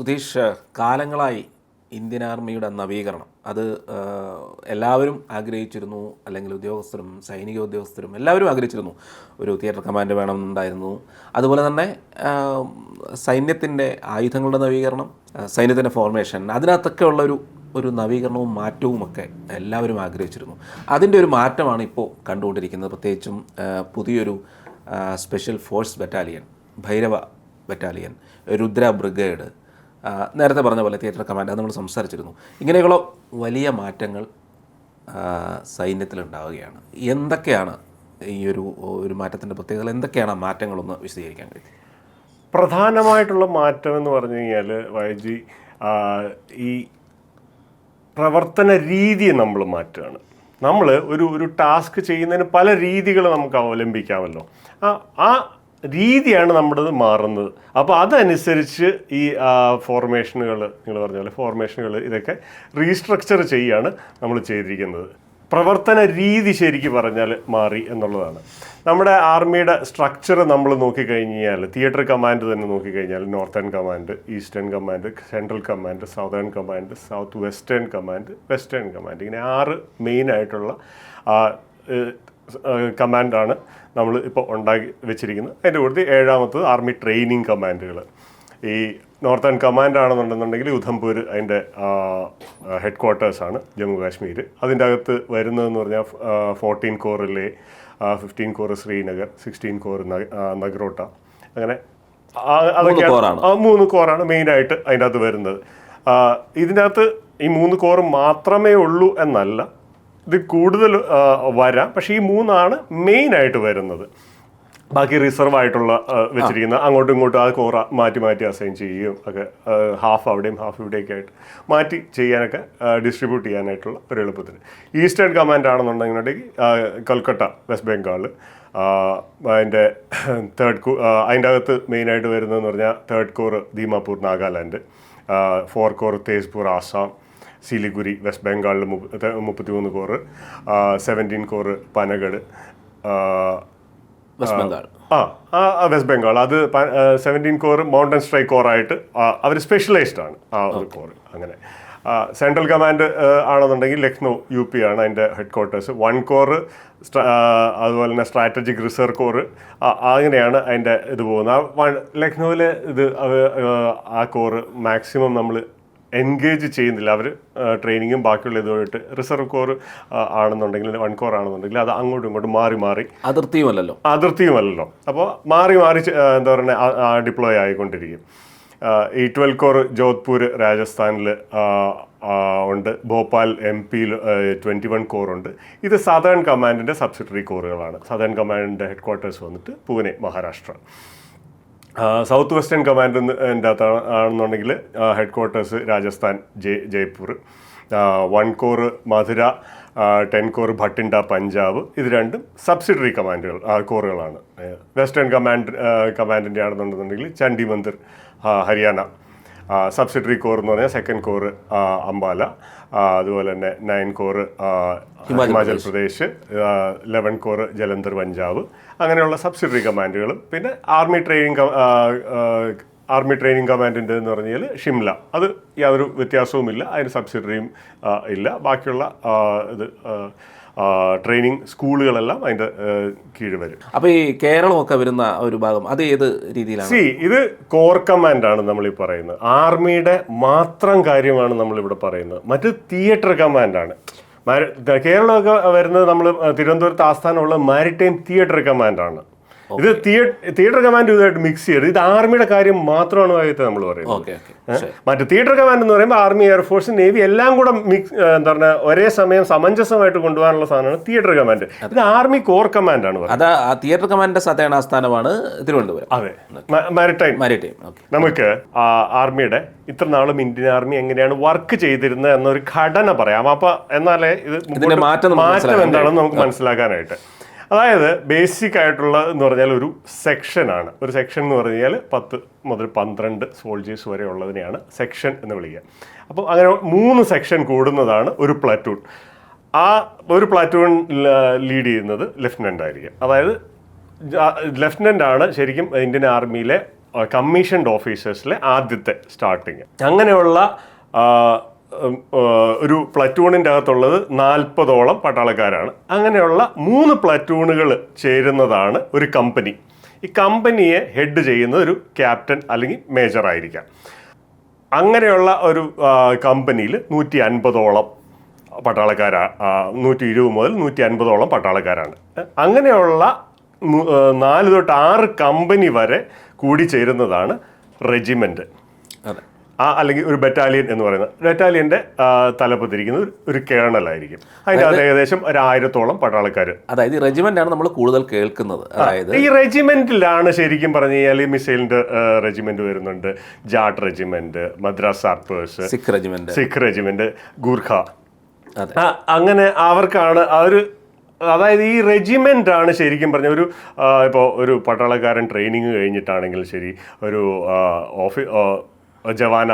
സുധീഷ്, കാലങ്ങളായി ഇന്ത്യൻ ആർമിയുടെ നവീകരണം അത് എല്ലാവരും ആഗ്രഹിച്ചിരുന്നു, അല്ലെങ്കിൽ ഉദ്യോഗസ്ഥരും സൈനിക ഉദ്യോഗസ്ഥരും എല്ലാവരും ആഗ്രഹിച്ചിരുന്നു. ഒരു തിയേറ്റർ കമാൻഡ് വേണമെന്നുണ്ടായിരുന്നു. അതുപോലെ തന്നെ സൈന്യത്തിൻ്റെ ആയുധങ്ങളുടെ നവീകരണം, സൈന്യത്തിൻ്റെ ഫോർമേഷൻ, അതിനകത്തൊക്കെ ഒരു നവീകരണവും മാറ്റവുമൊക്കെ എല്ലാവരും ആഗ്രഹിച്ചിരുന്നു. അതിൻ്റെ ഒരു മാറ്റമാണ് ഇപ്പോൾ കണ്ടുകൊണ്ടിരിക്കുന്നത്. പ്രത്യേകിച്ചും പുതിയൊരു special force battalion, Bhairava battalion, Rudra brigade, നേരത്തെ പറഞ്ഞ പോലെ തിയേറ്റർ കമാൻഡ്, അത് നമ്മൾ സംസാരിച്ചിരുന്നു. ഇങ്ങനെയുള്ള വലിയ മാറ്റങ്ങൾ സൈന്യത്തിലുണ്ടാവുകയാണ്. എന്തൊക്കെയാണ് ഈ ഒരു മാറ്റത്തിൻ്റെ പ്രത്യേകതകൾ? എന്തൊക്കെയാണ് ആ മാറ്റങ്ങളൊന്ന് വിശദീകരിക്കാൻ കഴിയും? പ്രധാനമായിട്ടുള്ള മാറ്റം എന്ന് പറഞ്ഞു കഴിഞ്ഞാൽ വൈജി, ഈ പ്രവർത്തന രീതിയെ നമ്മൾ മാറ്റുകയാണ്. നമ്മൾ ഒരു ടാസ്ക് ചെയ്യുന്നതിന് പല രീതികൾ നമുക്ക് അവലംബിക്കാമല്ലോ. ആ രീതിയാണ് നമ്മുടേത് മാറുന്നത്. അപ്പോൾ അതനുസരിച്ച് ഈ ഫോർമേഷനുകൾ, നിങ്ങൾ പറഞ്ഞ പോലെ ഫോർമേഷനുകൾ ഇതൊക്കെ റീസ്ട്രക്ചർ ചെയ്യുകയാണ് നമ്മൾ ചെയ്തിരിക്കുന്നത്. പ്രവർത്തന രീതി ശരിക്കും പറഞ്ഞാൽ മാറി എന്നുള്ളതാണ്. നമ്മുടെ ആർമിയുടെ സ്ട്രക്ചർ നമ്മൾ നോക്കിക്കഴിഞ്ഞാൽ, തിയേറ്റർ കമാൻഡ് തന്നെ നോക്കിക്കഴിഞ്ഞാൽ northern command, eastern command, central command, southern command, south western command, western command, ഇങ്ങനെ 6 മെയിനായിട്ടുള്ള കമാൻഡാണ് നമ്മൾ ഇപ്പോൾ ഉണ്ടാക്കി വെച്ചിരിക്കുന്നത്. അതിൻ്റെ കൂടുതൽ 7ാമത്തത് ആർമി ട്രെയിനിങ് കമാൻഡുകൾ. ഈ നോർത്തേൺ കമാൻഡ് ആണെന്നുണ്ടെന്നുണ്ടെങ്കിൽ ഉധംപൂർ അതിൻ്റെ ഹെഡ് ക്വാർട്ടേഴ്സാണ്, ജമ്മു കാശ്മീർ. അതിൻ്റെ അകത്ത് വരുന്നതെന്ന് പറഞ്ഞാൽ 14 കോറിലെ 15 കോർ ശ്രീനഗർ, 16 കോർ നഗ്രോട്ട, അങ്ങനെ അതൊക്കെയാണ് 3 കോറാണ് മെയിനായിട്ട് അതിൻ്റെ അകത്ത് വരുന്നത്. ഇതിൻ്റെ അകത്ത് ഈ 3 കോർ മാത്രമേ ഉള്ളൂ എന്നല്ല, ഇത് കൂടുതൽ വരാം. പക്ഷേ ഈ 3 മെയിനായിട്ട് വരുന്നത്. ബാക്കി റിസർവ് ആയിട്ടുള്ള വെച്ചിരിക്കുന്ന അങ്ങോട്ടും ഇങ്ങോട്ടും ആ കോറ മാറ്റി അസൈൻ ചെയ്യുകയും ഒക്കെ, ഹാഫ് അവിടെയും ഹാഫ് ഇവിടെയൊക്കെ ആയിട്ട് മാറ്റി ചെയ്യാനൊക്കെ ഡിസ്ട്രിബ്യൂട്ട് ചെയ്യാനായിട്ടുള്ള ഒരു എളുപ്പത്തിന്. ഈസ്റ്റേൺ കമാൻഡ് ആണെന്നുണ്ടെങ്കിൽ കൽക്കട്ട, വെസ്റ്റ് ബംഗാൾ, അതിൻ്റെ അതിൻ്റെ അകത്ത് മെയിനായിട്ട് വരുന്നതെന്ന് പറഞ്ഞാൽ 3rd corps Dimapur, Nagaland, 4 corps Tezpur, Assam, Siliguri, west ബംഗാളിൽ 33 corps, 17 corps Panagarh, west Bengal. West Bengal. അത് 17 കോർ മൗണ്ടൻ സ്ട്രൈക്ക് കോറായിട്ട് അവർ സ്പെഷ്യലൈസ്ഡ് ആണ് ആ ഒരു കോർ. അങ്ങനെ സെൻട്രൽ കമാൻഡ് ആണെന്നുണ്ടെങ്കിൽ ലക്നൗ UP ആണ് അതിൻ്റെ ഹെഡ് ക്വാർട്ടേഴ്സ്. 1 കോർ അതുപോലെ തന്നെ സ്ട്രാറ്റജിക് റിസർവ് കോർ, അങ്ങനെയാണ് അതിൻ്റെ ഇത് പോകുന്നത്. ലക്നൗവിൽ ഇത് ആ കോറ് മാക്സിമം നമ്മൾ എൻഗേജ് ചെയ്യുന്നില്ല. അവർ ട്രെയിനിങ്ങും ബാക്കിയുള്ള ഇതുമായിട്ട് റിസർവ് കോർ ആണെന്നുണ്ടെങ്കിൽ 1 കോർ ആണെന്നുണ്ടെങ്കിൽ അത് അങ്ങോട്ടും ഇങ്ങോട്ടും മാറി അതിർത്തിയുമല്ലല്ലോ. അപ്പോൾ മാറി എന്താ പറയുക ഡിപ്ലോയ് ആയിക്കൊണ്ടിരിക്കും. ഈ 12 കോർ ജോധ്പൂർ രാജസ്ഥാനിൽ ഉണ്ട്, ഭോപ്പാൽ MP-യിൽ 21 കോറുണ്ട്. ഇത് സദേൺ കമാൻഡിൻ്റെ സബ്സിഡറി കോറുകളാണ്. സദേൺ കമാൻഡിൻ്റെ ഹെഡ് ക്വാർട്ടേഴ്സ് വന്നിട്ട് പൂനെ, മഹാരാഷ്ട്ര. സൗത്ത് വെസ്റ്റേൺ കമാൻഡിൻ്റെ അകത്ത് ആണെന്നുണ്ടെങ്കിൽ headquarters Rajasthan, Jaipur. 1 corps Mathura, 10 corps Bathinda, Punjab. ഇത് 2 സബ്സിഡറി കോറുകളാണ്. വെസ്റ്റേൺ കമാൻഡിൻ്റെ ആണെന്നുണ്ടെന്നുണ്ടെങ്കിൽ ചണ്ഡി മന്ദിർ, ഹരിയാന. സബ്സിഡറി കോർ എന്ന് പറഞ്ഞാൽ 2nd കോർ അംബാല, അതുപോലെ തന്നെ 9 കോർ ഹിമാചൽ പ്രദേശ്, 11 കോർ ജലന്ധർ, പഞ്ചാബ്. അങ്ങനെയുള്ള സബ്സിഡറി കമാൻഡുകളും പിന്നെ ആർമി ട്രെയിനിങ് കമാൻഡിൻ്റെ എന്ന് പറഞ്ഞാൽ ഷിംല. അത് യാതൊരു വ്യത്യാസവുമില്ല, അതിന് സബ്സിഡറിയും ഇല്ല. ബാക്കിയുള്ള ഇത് ട്രെയിനിങ് സ്കൂളുകളെല്ലാം അതിൻ്റെ കീഴിൽ വരും. അപ്പോൾ ഈ കേരളമൊക്കെ വരുന്ന ഒരു ഭാഗം അത് ഏത് രീതിയിലാണ്? ഇത് കോർ കമാൻഡാണ് നമ്മളീ പറയുന്നത്. ആർമിയുടെ മാത്രം കാര്യമാണ് നമ്മളിവിടെ പറയുന്നത്. മറ്റ് തിയേറ്റർ കമാൻഡാണ്. കേരളമൊക്കെ വരുന്നത് നമ്മൾ തിരുവനന്തപുരത്ത് ആസ്ഥാനമുള്ള മാരിടൈം തിയേറ്റർ കമാൻഡാണ്. ഇത് തിയേറ്റർ കമാൻഡ് ഇതുമായിട്ട് മിക്സ് ചെയ്ത് ഇത് ആർമിയുടെ കാര്യം മാത്രമാണ് നമ്മൾ പറയുന്നത്. മറ്റു തിയേറ്റർ കമാൻഡ് എന്ന് പറയുമ്പോൾ ആർമി, എയർഫോഴ്സ്, നേവി എല്ലാം കൂടെ എന്താ പറയുക ഒരേ സമയം സമഞ്ജസമായിട്ട് കൊണ്ടുപോകാനുള്ള സാധനമാണ് തിയേറ്റർ കമാൻഡ്. ഇത് ആർമി കോർ കമാൻഡാണ്. തിയേറ്റർ കമാൻഡിന്റെ സദേൺ ആസ്ഥാനമാണ് തിരുവനന്തപുരം, അതെ, മാരിടൈം. നമുക്ക് ആർമിയുടെ ഇത്ര നാളും ഇന്ത്യൻ ആർമി എങ്ങനെയാണ് വർക്ക് ചെയ്തിരുന്നത് എന്നൊരു ഘടന പറയാം. അപ്പൊ എന്നാലേ ഇത് മാറ്റം എന്താണെന്ന് നമുക്ക് മനസ്സിലാക്കാനായിട്ട്. അതായത് ബേസിക് ആയിട്ടുള്ള എന്ന് പറഞ്ഞാൽ ഒരു സെക്ഷനാണ്. ഒരു സെക്ഷൻ എന്ന് പറഞ്ഞാൽ 10 മുതൽ 12 സോൾജേഴ്സ് വരെ ഉള്ളതിനെയാണ് സെക്ഷൻ എന്ന് വിളിക്കുക. അപ്പോൾ അങ്ങനെ 3 സെക്ഷൻ കൂടുന്നതാണ് ഒരു പ്ലാറ്റൂൺ. ആ ഒരു പ്ലാറ്റൂൺ ലീഡ് ചെയ്യുന്നത് ലെഫ്റ്റനൻ്റ് ആയിരിക്കും. അതായത് ലെഫ്റ്റനൻ്റ് ആണ് ശരിക്കും ഇന്ത്യൻ ആർമിയിലെ കമ്മീഷൻഡ് ഓഫീസേഴ്സിലെ ആദ്യത്തെ സ്റ്റാർട്ടിങ്. അങ്ങനെയുള്ള ഒരു പ്ലറ്റൂണിൻ്റെ അകത്തുള്ളത് 40ഓളം പട്ടാളക്കാരാണ്. അങ്ങനെയുള്ള 3 പ്ലറ്റൂണുകൾ ചേരുന്നതാണ് ഒരു കമ്പനി. ഈ കമ്പനിയെ ഹെഡ് ചെയ്യുന്ന ഒരു ക്യാപ്റ്റൻ അല്ലെങ്കിൽ മേജർ ആയിരിക്കാം. അങ്ങനെയുള്ള ഒരു കമ്പനിയിൽ 150ഓളം പട്ടാളക്കാരാ, 120 മുതൽ 150ഓളം പട്ടാളക്കാരാണ്. അങ്ങനെയുള്ള 4 തൊട്ട് 6 കമ്പനി വരെ കൂടി ചേരുന്നതാണ് റെജിമെൻറ്റ്, അല്ലെങ്കിൽ ഒരു ബറ്റാലിയൻ എന്ന് പറയുന്നത്. ബറ്റാലിയൻ്റെ തലപ്പത്തിരിക്കുന്നത് ഒരു കേണലായിരിക്കും. അതിൻ്റെ അത് ഏകദേശം 1000ഓളം പട്ടാളക്കാർ. അതായത് ഈ റെജിമെന്റ് ആണ് നമ്മൾ കൂടുതൽ കേൾക്കുന്നത്. അതായത് ഈ റെജിമെന്റിലാണ് ശരിക്കും പറഞ്ഞു കഴിഞ്ഞാൽ മിസൈലിന്റെ റെജിമെന്റ് വരുന്നുണ്ട്, ജാട്ട് റെജിമെന്റ്, മദ്രാസ് സാപ്പേഴ്സ്, സിഖ് റെജിമെന്റ്, ഗൂർഖ. അങ്ങനെ അവർക്കാണ് അതായത് ഈ റെജിമെന്റ് ആണ് ശരിക്കും പറഞ്ഞ ഇപ്പോൾ ഒരു പട്ടാളക്കാരൻ ട്രെയിനിങ് കഴിഞ്ഞിട്ടാണെങ്കിൽ ശരി, ഒരു ജവാന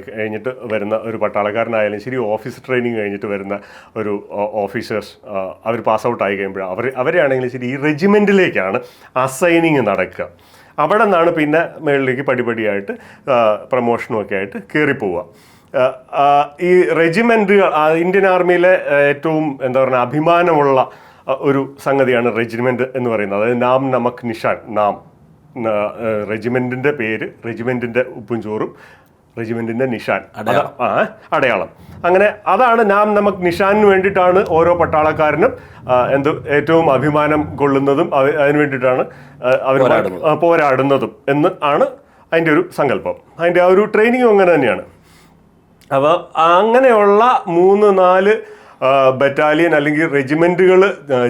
കഴിഞ്ഞിട്ട് വരുന്ന ഒരു പട്ടാളക്കാരനായാലും ശരി, ഓഫീസ് ട്രെയിനിങ് കഴിഞ്ഞിട്ട് വരുന്ന ഒരു ഓഫീസേഴ്സ് അവർ പാസ് ഔട്ട് ആയി കഴിയുമ്പോൾ അവരെയാണെങ്കിലും ശരി ഈ റെജിമെൻറ്റിലേക്കാണ് അസൈനിങ് നടക്കുക. അവിടെ നിന്നാണ് പിന്നെ മുകളിലേക്ക് പടിപടിയായിട്ട് പ്രമോഷനും ഒക്കെ ആയിട്ട് കയറിപ്പോവുക. ഈ റെജിമെൻറ്റുകൾ ഇന്ത്യൻ ആർമിയിലെ ഏറ്റവും എന്താ പറയുക അഭിമാനമുള്ള ഒരു സംഗതിയാണ് റെജിമെൻറ്റ് എന്ന് പറയുന്നത്. അതായത് നാം നമക് നിഷാൻ, നാം റെജിമെൻറ്റിൻ്റെ പേര്, റെജിമെൻറ്റിൻ്റെ ഉപ്പും ചോറും, റെജിമെൻറ്റിൻ്റെ നിഷാൻ അടയാളം. അങ്ങനെ അതാണ് നാം നമക് നിഷാനിന് വേണ്ടിയിട്ടാണ് ഓരോ പട്ടാളക്കാരനും ഏറ്റവും അഭിമാനം കൊള്ളുന്നതും അതിന് വേണ്ടിയിട്ടാണ് അവർ പോരാടുന്നതും എന്ന് ആണ് അതിൻ്റെ ഒരു സങ്കല്പം. അതിൻ്റെ ആ ഒരു ട്രെയിനിങ്ങും അങ്ങനെ തന്നെയാണ്. അപ്പോൾ അങ്ങനെയുള്ള 3-4 ബറ്റാലിയൻ അല്ലെങ്കിൽ റെജിമെൻറ്റുകൾ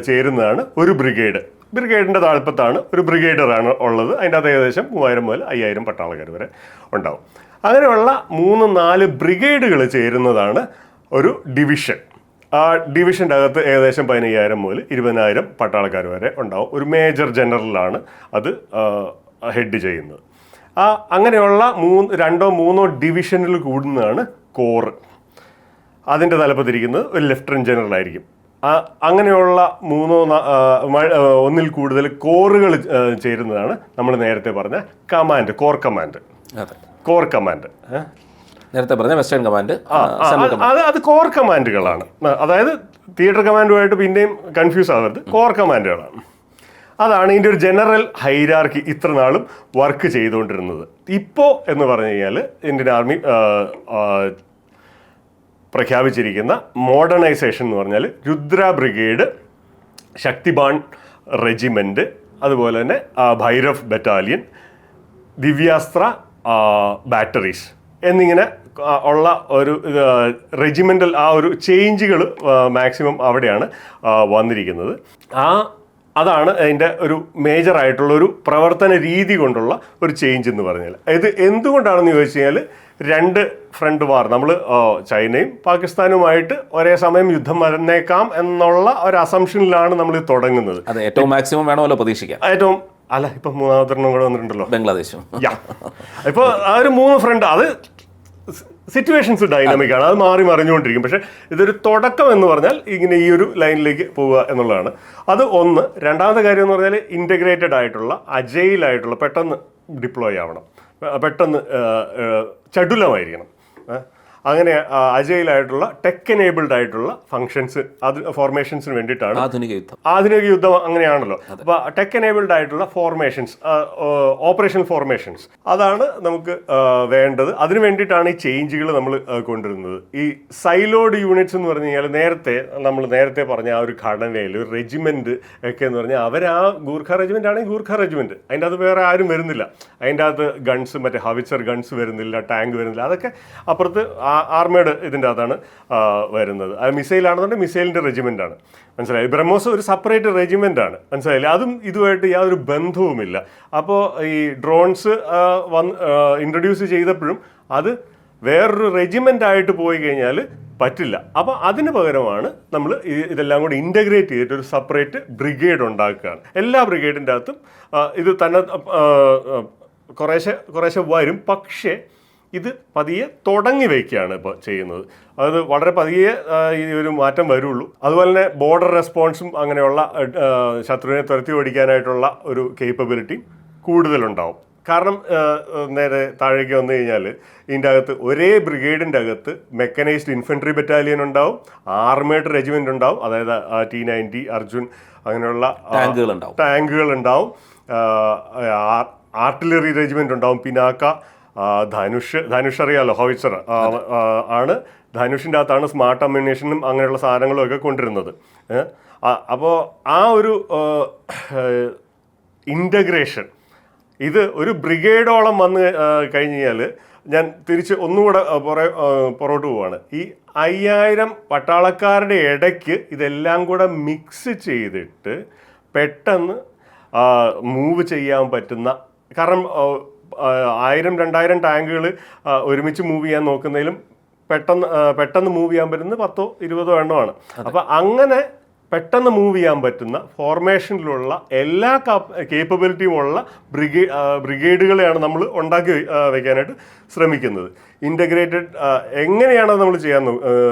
ചേരുന്നതാണ് ഒരു ബ്രിഗേഡ്. ബ്രിഗേഡിൻ്റെ താഴ്പത്താണ് ഒരു ബ്രിഗേഡറാണ് ഉള്ളത്. അതിൻ്റെ അത് ഏകദേശം 3000 മുതൽ 5000 പട്ടാളക്കാർ വരെ ഉണ്ടാവും. അങ്ങനെയുള്ള 3-4 ബ്രിഗേഡുകൾ ചേരുന്നതാണ് ഒരു ഡിവിഷൻ. ആ ഡിവിഷൻ്റെ അകത്ത് ഏകദേശം 15000 മുതൽ 20000 പട്ടാളക്കാർ വരെ ഉണ്ടാവും. ഒരു മേജർ ജനറലാണ് അത് ഹെഡ് ചെയ്യുന്നത്. അങ്ങനെയുള്ള 2-3 ഡിവിഷനിൽ കൂടുന്നതാണ് കോറ്. അതിൻ്റെ തലപ്പത്തിരിക്കുന്നത് ഒരു ലെഫ്റ്റനന്റ് ജനറൽ ആയിരിക്കും. അങ്ങനെയുള്ള 1-ൽ കൂടുതൽ കോറുകൾ ചേരുന്നതാണ് നമ്മൾ നേരത്തെ പറഞ്ഞ command, core command. Core command നേരത്തെ പറഞ്ഞ വെസ്റ്റേൺ കമാൻഡ്, അത് കോർ കമാൻഡുകളാണ്. അതായത് തിയേറ്റർ കമാൻഡുമായിട്ട് പിന്നെയും കൺഫ്യൂസ് ആകരുത്, കോർ കമാൻഡുകളാണ്. അതാണ് ഇതിൻ്റെ ഒരു ജനറൽ ഹൈരാർക്കി ഇത്ര നാളും വർക്ക് ചെയ്തുകൊണ്ടിരുന്നത്. ഇപ്പോൾ എന്ന് പറഞ്ഞു കഴിഞ്ഞാൽ ഇന്ത്യൻ ആർമി പ്രഖ്യാപിച്ചിരിക്കുന്ന മോഡേണൈസേഷൻ എന്ന് പറഞ്ഞാൽ രുദ്ര ബ്രിഗേഡ്, ശക്തിബാൺ റെജിമെൻറ്റ്, അതുപോലെ തന്നെ ഭൈരവ് ബറ്റാലിയൻ, ദിവ്യാസ്ത്ര ബാറ്ററീസ് എന്നിങ്ങനെ ഉള്ള ഒരു റെജിമെൻ്റൽ ആ ഒരു ചേഞ്ചുകൾ മാക്സിമം അവിടെയാണ് വന്നിരിക്കുന്നത്. അതാണ് അതിൻ്റെ ഒരു മേജറായിട്ടുള്ള ഒരു പ്രവർത്തന രീതി കൊണ്ടുള്ള ഒരു ചേഞ്ച് എന്ന് പറഞ്ഞാൽ. ഇത് എന്തുകൊണ്ടാണെന്ന് ചോദിച്ചു കഴിഞ്ഞാൽ 2 ഫ്രണ്ട് വാർ, നമ്മൾ ചൈനയും പാകിസ്ഥാനുമായിട്ട് ഒരേ സമയം യുദ്ധം വന്നേക്കാം എന്നുള്ള ഒരു അസംഷനിലാണ് നമ്മൾ തുടങ്ങുന്നത്. അത് ഏറ്റവും മാക്സിമം വേണമല്ലോ പ്രതീക്ഷിക്കാം. ഏറ്റവും അല്ല, ഇപ്പം 3ാമത്തെ കൂടെ വന്നിട്ടുണ്ടല്ലോ, ബംഗ്ലാദേശും. ഇപ്പോൾ ആ ഒരു 3 ഫ്രണ്ട്, അത് സിറ്റുവേഷൻസ് ഡൈനാമിക് ആണ്, അത് മാറി മറിഞ്ഞുകൊണ്ടിരിക്കും. പക്ഷേ ഇതൊരു തുടക്കം എന്ന് പറഞ്ഞാൽ ഇങ്ങനെ ഈ ഒരു ലൈനിലേക്ക് പോവുക എന്നുള്ളതാണ്. അത് ഒന്ന്. രണ്ടാമത്തെ കാര്യം എന്ന് പറഞ്ഞാൽ ഇൻ്റഗ്രേറ്റഡ് ആയിട്ടുള്ള, അജൈലായിട്ടുള്ള, പെട്ടെന്ന് ഡിപ്ലോയ് ആവണം, പെട്ടെന്ന് ചടുലമായിരിക്കണം. അങ്ങനെ അജൈലായിട്ടുള്ള ടെക് എനേബിൾഡ് ആയിട്ടുള്ള ഫങ്ഷൻസ്, അത് ഫോർമേഷൻസിന് വേണ്ടിയിട്ടാണ് ആധുനിക യുദ്ധം അങ്ങനെയാണല്ലോ. അപ്പോൾ ടെക് എനേബിൾഡ് ആയിട്ടുള്ള ഫോർമേഷൻസ്, ഓപ്പറേഷണൽ ഫോർമേഷൻസ്, അതാണ് നമുക്ക് വേണ്ടത്. അതിന് വേണ്ടിയിട്ടാണ് ഈ ചേഞ്ചുകൾ നമ്മൾ കൊണ്ടുവരുന്നത്. ഈ സൈലോഡ് യൂണിറ്റ്സ് എന്ന് പറഞ്ഞു കഴിഞ്ഞാൽ നമ്മൾ നേരത്തെ പറഞ്ഞ ആ ഒരു ഘടനയിൽ ഒരു റെജിമെൻറ്റ് ഒക്കെ എന്ന് പറഞ്ഞാൽ ആ ഗൂർഖ റെജിമെൻ്റ് ആണെങ്കിൽ ഗൂർഖ റെജിമെൻറ്റ്, അതിൻ്റെ അത് വേറെ ആരും വരുന്നില്ല. അതിൻ്റെ അകത്ത് ഗൺസ്, മറ്റേ ഹവിച്ചർ ഗൺസ് വരുന്നില്ല, ടാങ്ക് വരുന്നില്ല, അതൊക്കെ അപ്പുറത്ത് ആർമേഡ് ഇതിൻ്റെ അകത്താണ് വരുന്നത്. അത് മിസൈലാണെന്നുണ്ടെങ്കിൽ മിസൈലിൻ്റെ റെജിമെൻ്റാണ്, മനസ്സിലായി. ബ്രഹ്മോസ് ഒരു സെപ്പറേറ്റ് റെജിമെൻ്റാണ്, മനസ്സിലായില്ലേ. അതും ഇതുമായിട്ട് യാതൊരു ബന്ധവുമില്ല. അപ്പോൾ ഈ ഡ്രോൺസ് ഇൻട്രൊഡ്യൂസ് ചെയ്തപ്പോഴും അത് വേറൊരു റെജിമെൻ്റ് ആയിട്ട് പോയി കഴിഞ്ഞാൽ പറ്റില്ല. അപ്പോൾ അതിന് പകരമാണ് നമ്മൾ ഇതെല്ലാം കൂടി ഇൻ്റഗ്രേറ്റ് ചെയ്തിട്ട് ഒരു സെപ്പറേറ്റ് ബ്രിഗേഡ് ഉണ്ടാക്കുകയാണ്. എല്ലാ ബ്രിഗേഡിൻ്റെ അകത്തും ഇത് തന്നെ കുറേശ്ശെ വരും. പക്ഷേ ഇത് പതിയെ തുടങ്ങി വയ്ക്കുകയാണ് ഇപ്പോൾ ചെയ്യുന്നത്. അത് വളരെ പതിയെ ഈ ഒരു മാറ്റം വരുള്ളൂ. അതുപോലെ തന്നെ ബോർഡർ റെസ്പോൺസും അങ്ങനെയുള്ള ശത്രുവിനെ തുരത്തി ഓടിക്കാനായിട്ടുള്ള ഒരു കേപ്പബിലിറ്റി കൂടുതലുണ്ടാവും. കാരണം നേരെ താഴേക്ക് വന്നു കഴിഞ്ഞാൽ ഇതിൻ്റെ അകത്ത് ഒരേ ബ്രിഗേഡിൻ്റെ അകത്ത് മെക്കനൈസ്ഡ് ഇൻഫൻട്രി ബറ്റാലിയൻ ഉണ്ടാവും, ആർമേഡ് റെജിമെൻ്റ് ഉണ്ടാവും, അതായത് T-90 അർജുൻ അങ്ങനെയുള്ള ടാങ്കുകൾ ഉണ്ടാവും, ആർട്ടിലറി റെജിമെൻ്റ് ഉണ്ടാവും, പിനാക്ക, ധനുഷ് അറിയാലോ, ഹോവിറ്റ്സർ ആണ്. ധനുഷിൻ്റെ അകത്താണ് സ്മാർട്ട് അമ്യൂണേഷനും അങ്ങനെയുള്ള സാധനങ്ങളും ഒക്കെ കൊണ്ടുവരുന്നത്. അപ്പോൾ ആ ഒരു ഇൻ്റഗ്രേഷൻ ഇത് ഒരു ബ്രിഗേഡോളം വന്ന് കഴിഞ്ഞ് കഴിഞ്ഞാൽ ഞാൻ തിരിച്ച് ഒന്നുകൂടെ പുറകോട്ട് പോവാണ്. ഈ 5000 പട്ടാളക്കാരുടെ ഇടയ്ക്ക് ഇതെല്ലാം കൂടെ മിക്സ് ചെയ്തിട്ട് പെട്ടെന്ന് മൂവ് ചെയ്യാൻ പറ്റുന്ന, കാരണം 1000-2000 ടാങ്കുകൾ ഒരുമിച്ച് മൂവ് ചെയ്യാൻ നോക്കുന്നതിലും പെട്ടെന്ന് മൂവ് ചെയ്യാൻ പറ്റുന്നത് 10-20 എണ്ണമാണ്. അപ്പം അങ്ങനെ പെട്ടെന്ന് മൂവ് ചെയ്യാൻ പറ്റുന്ന ഫോർമേഷനിലുള്ള എല്ലാ കേപ്പബിലിറ്റിയും ഉള്ള ബ്രിഗേഡുകളെയാണ് നമ്മൾ ഉണ്ടാക്കി വയ്ക്കാനായിട്ട് ശ്രമിക്കുന്നത്. ഇൻ്റഗ്രേറ്റഡ് എങ്ങനെയാണ് നമ്മൾ ചെയ്യാൻ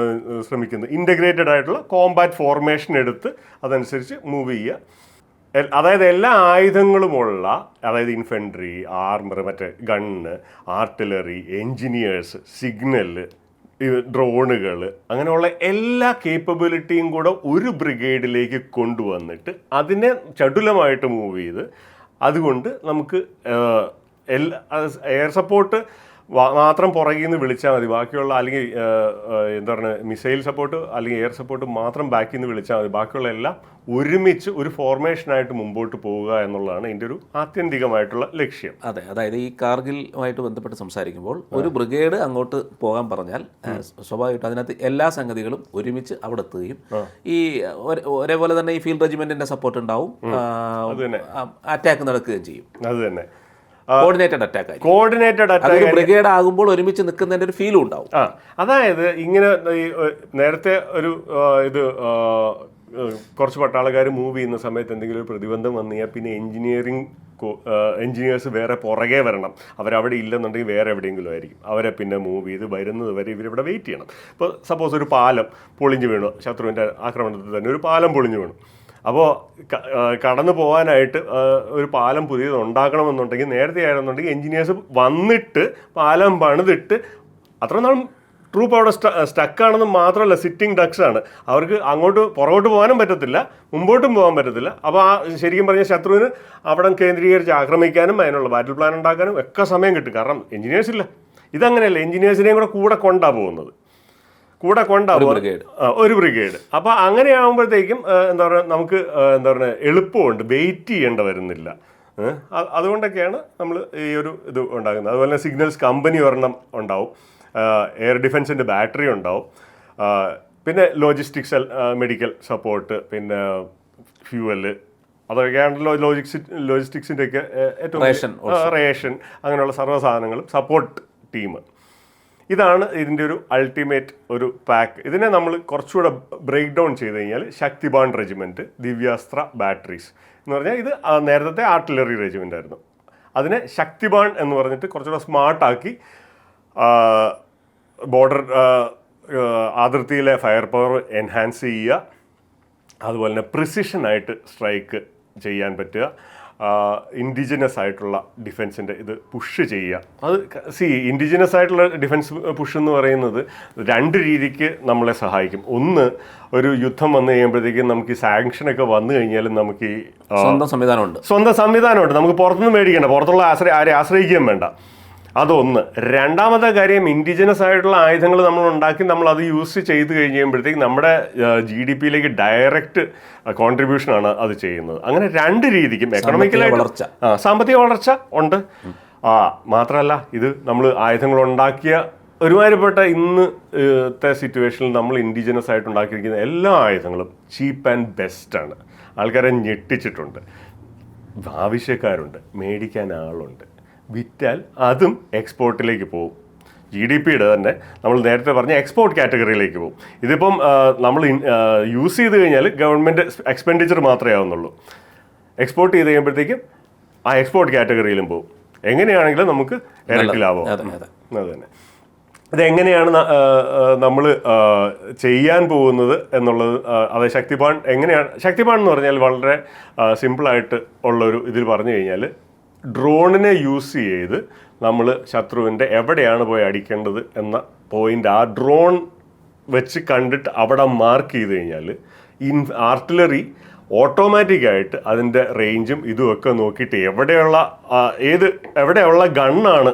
ശ്രമിക്കുന്നത്? ഇൻ്റഗ്രേറ്റഡ് ആയിട്ടുള്ള കോമ്പാറ്റ് ഫോർമേഷൻ എടുത്ത് അതനുസരിച്ച് മൂവ് ചെയ്യുക. അതായത് എല്ലാ ആയുധങ്ങളുമുള്ള, അതായത് ഇൻഫൻട്രി, ആർമർ, മറ്റേ ഗണ്ണ്, ആർട്ടിലറി, എൻജിനീയേഴ്സ്, സിഗ്നല്, ഡ്രോണുകൾ, അങ്ങനെയുള്ള എല്ലാ കേപ്പബിലിറ്റിയും കൂടെ ഒരു ബ്രിഗേഡിലേക്ക് കൊണ്ടുവന്നിട്ട് അതിനെ ചടുലമായിട്ട് മൂവ് ചെയ്ത്, അതുകൊണ്ട് നമുക്ക് എയർ സപ്പോർട്ട് മാത്രം പുറകിൽ നിന്ന് വിളിച്ചാൽ മതി, ബാക്കിയുള്ള അല്ലെങ്കിൽ എന്താ പറയുക മിസൈൽ സപ്പോർട്ട് അല്ലെങ്കിൽ എയർ സപ്പോർട്ട് മാത്രം ബാക്കിൽ നിന്ന് വിളിച്ചാൽ മതി, ബാക്കിയുള്ള എല്ലാം ഒരുമിച്ച് ഒരു ഫോർമേഷനായിട്ട് മുമ്പോട്ട് പോവുക എന്നുള്ളതാണ് ഇതിൻ്റെ ഒരു ആത്യന്തികമായിട്ടുള്ള ലക്ഷ്യം. അതെ, അതായത് ഈ കാർഗിലുമായിട്ട് ബന്ധപ്പെട്ട് സംസാരിക്കുമ്പോൾ ഒരു ബ്രിഗേഡ് അങ്ങോട്ട് പോകാൻ പറഞ്ഞാൽ സ്വാഭാവികമായിട്ടും അതിനകത്ത് എല്ലാ സംഗതികളും ഒരുമിച്ച് അവിടെ എത്തുകയും ഈ ഒരേപോലെ തന്നെ ഈ ഫീൽഡ് റെജിമെന്റിന്റെ സപ്പോർട്ട് ഉണ്ടാവും, അറ്റാക്ക് നടക്കുകയും ചെയ്യും. അത് തന്നെ കോർഡിനേറ്റഡ് അറ്റാക്ക് ബ്രിഗേഡ് ആകുമ്പോൾ ഒരുമിച്ച് നിൽക്കുന്നതിന്റെ ഒരു ഫീലും ഉണ്ടാവും. അതായത് ഇങ്ങനെ നേരത്തെ ഒരു ഇത് കുറച്ച് പട്ടാളക്കാർ മൂവ് ചെയ്യുന്ന സമയത്ത് എന്തെങ്കിലും ഒരു പ്രതിബന്ധം വന്നു കഴിഞ്ഞാൽ പിന്നെ എൻജിനീയേഴ്സ് വേറെ പുറകെ വരണം. അവരവിടെ ഇല്ലെന്നുണ്ടെങ്കിൽ വേറെ എവിടെയെങ്കിലും ആയിരിക്കും. അവരെ പിന്നെ മൂവ് ചെയ്ത് വരുന്നത് വരെ ഇവരിവിടെ വെയിറ്റ് ചെയ്യണം. ഇപ്പോൾ സപ്പോസ് ഒരു പാലം പൊളിഞ്ഞു വീണു, ശത്രുവിൻ്റെ ആക്രമണത്തിൽ തന്നെ ഒരു പാലം പൊളിഞ്ഞു വീണു. അപ്പോൾ കടന്നു പോകാനായിട്ട് ഒരു പാലം പുതിയത് ഉണ്ടാക്കണമെന്നുണ്ടെങ്കിൽ നേരത്തെ ആയിരുന്നുണ്ടെങ്കിൽ എൻജിനീയേഴ്സ് വന്നിട്ട് പാലം പണിതിട്ട്, അത്ര നാളും ട്രൂപ്പ് അവിടെ സ്റ്റക്കാണെന്ന് മാത്രമല്ല സിറ്റിംഗ് ഡക്സ് ആണ്. അവർക്ക് പുറകോട്ട് പോകാനും പറ്റത്തില്ല, മുമ്പോട്ടും പോകാൻ പറ്റത്തില്ല. അപ്പോൾ ശരിക്കും പറഞ്ഞാൽ ശത്രുവിന് അവിടെ കേന്ദ്രീകരിച്ച് ആക്രമിക്കാനും അതിനുള്ള ബാറ്റിൽ പ്ലാൻ ഉണ്ടാക്കാനും ഒക്കെ സമയം കിട്ടും. കാരണം എൻജിനീയേഴ്സ് ഇല്ല. ഇതങ്ങനെയല്ല, എൻജിനീയേഴ്സിനെയും കൂടെ കൊണ്ടാണ് പോകുന്നത്, ഒരു ബ്രിഗേഡ്. അപ്പോൾ അങ്ങനെ ആകുമ്പോഴത്തേക്കും എന്താ പറയുക, നമുക്ക് എന്താ പറയുക എളുപ്പമുണ്ട്, വെയിറ്റ് ചെയ്യേണ്ട വരുന്നില്ല. അതുകൊണ്ടൊക്കെയാണ് നമ്മൾ ഈ ഒരു ഇത് ഉണ്ടാക്കുന്നത്. അതുപോലെ തന്നെ സിഗ്നൽസ് കമ്പനി ഒരെണ്ണം ഉണ്ടാവും, എയർ ഡിഫൻസിൻ്റെ ബാറ്ററി ഉണ്ടാവും, പിന്നെ ലോജിസ്റ്റിക്സ്, മെഡിക്കൽ സപ്പോർട്ട്, പിന്നെ ഫ്യൂവല്, അതൊക്കെയാണല്ലോ ലോജിസ്റ്റിക്സിൻ്റെ ഒക്കെ ഏറ്റവും റേഷൻ, അങ്ങനെയുള്ള സർവ്വ സാധനങ്ങളും സപ്പോർട്ട് ടീം. ഇതാണ് ഇതിൻ്റെ ഒരു അൾട്ടിമേറ്റ് ഒരു പാക്ക്. ഇതിനെ നമ്മൾ കുറച്ചുകൂടെ ബ്രേക്ക് ഡൗൺ ചെയ്ത് കഴിഞ്ഞാൽ ശക്തിബാൺ റെജിമെൻറ്റ്, ദിവ്യാസ്ത്ര ബാറ്ററീസ് എന്ന് പറഞ്ഞാൽ ഇത് നേരത്തെ ആർട്ടിലറി റെജിമെൻ്റ് ആയിരുന്നു. അതിനെ ശക്തിബാൺ എന്ന് പറഞ്ഞിട്ട് കുറച്ചുകൂടെ സ്മാർട്ടാക്കി ബോർഡർ അതിർത്തിയിലെ ഫയർ പവർ എൻഹാൻസ് ചെയ്യുക, അതുപോലെ തന്നെ പ്രിസിഷനായിട്ട് സ്ട്രൈക്ക് ചെയ്യാൻ പറ്റുക, ഇൻഡിജിനസ് ആയിട്ടുള്ള ഡിഫൻസിൻ്റെ ഇത് പുഷ് ചെയ്യുക. അത് ഇൻഡിജിനസ് ആയിട്ടുള്ള ഡിഫൻസ് പുഷ് എന്ന് പറയുന്നത് രണ്ട് രീതിക്ക് നമ്മളെ സഹായിക്കും. ഒന്ന്, ഒരു യുദ്ധം വന്നു കഴിയുമ്പോഴത്തേക്കും നമുക്ക് ഈ സാങ്ഷനൊക്കെ വന്നു കഴിഞ്ഞാലും നമുക്ക് ഈ സ്വന്തം സംവിധാനമുണ്ട്, നമുക്ക് പുറത്തുനിന്ന് മേടിക്കേണ്ട, പുറത്തുള്ള ആരെ ആശ്രയിക്കുകയും വേണ്ട. അതൊന്ന്. രണ്ടാമത്തെ കാര്യം, ഇൻഡിജിനസ് ആയിട്ടുള്ള ആയുധങ്ങൾ നമ്മൾ ഉണ്ടാക്കി നമ്മൾ അത് യൂസ് ചെയ്ത് കഴിയുമ്പോഴത്തേക്ക് നമ്മുടെ GDP-യിലേക്ക് ഡയറക്റ്റ് കോൺട്രിബ്യൂഷനാണ് അത് ചെയ്യുന്നത്. അങ്ങനെ രണ്ട് രീതിക്കും എക്കണോമിക്കലായിട്ട് സാമ്പത്തിക വളർച്ച ഉണ്ട്. മാത്രമല്ല ഇത് നമ്മൾ ആയുധങ്ങൾ ഉണ്ടാക്കിയ ഒരുമാതിരിപ്പെട്ട ഇന്നത്തെ സിറ്റുവേഷനിൽ നമ്മൾ ഇൻഡിജിനസ് ആയിട്ട് ഉണ്ടാക്കിയിരിക്കുന്ന എല്ലാ ആയുധങ്ങളും ചീപ്പ് ആൻഡ് ബെസ്റ്റാണ്. ആൾക്കാരെ ഞെട്ടിച്ചിട്ടുണ്ട്. ആവശ്യക്കാരുണ്ട്, മേടിക്കാൻ ആളുണ്ട്, വിറ്റാൽ അതും എക്സ്പോർട്ടിലേക്ക് പോകും. GDP-യുടെ തന്നെ നമ്മൾ നേരത്തെ പറഞ്ഞ എക്സ്പോർട്ട് കാറ്റഗറിയിലേക്ക് പോകും. ഇതിപ്പം നമ്മൾ യൂസ് ചെയ്ത് കഴിഞ്ഞാൽ ഗവൺമെൻറ് എക്സ്പെൻഡിച്ചർ മാത്രമേ ആവുന്നുള്ളൂ. എക്സ്പോർട്ട് ചെയ്ത് കഴിയുമ്പോഴത്തേക്കും ആ എക്സ്പോർട്ട് കാറ്റഗറിയിലും പോകും. എങ്ങനെയാണെങ്കിലും നമുക്ക് ഇരട്ടി ലാഭം. അത് തന്നെ. ഇതെങ്ങനെയാണ് നമ്മൾ ചെയ്യാൻ പോകുന്നത് എന്നുള്ളത്, അതായത് ശക്തിബാൺ എങ്ങനെയാണ്. ശക്തിബാൺ എന്ന് പറഞ്ഞാൽ വളരെ സിമ്പിളായിട്ട് ഉള്ളൊരു ഇതിൽ പറഞ്ഞു കഴിഞ്ഞാൽ ഡ്രോണിനെ യൂസ് ചെയ്ത് നമ്മൾ ശത്രുവിൻ്റെ എവിടെയാണ് പോയി അടിക്കേണ്ടത് എന്ന പോയിന്റ് ആ ഡ്രോൺ വെച്ച് കണ്ടിട്ട് അവിടെ മാർക്ക് ചെയ്ത് കഴിഞ്ഞാൽ ആർട്ടിലറി ഓട്ടോമാറ്റിക്കായിട്ട് അതിൻ്റെ റേഞ്ചും ഇതുമൊക്കെ നോക്കിയിട്ട് എവിടെയുള്ള ഗണ്ണാണ്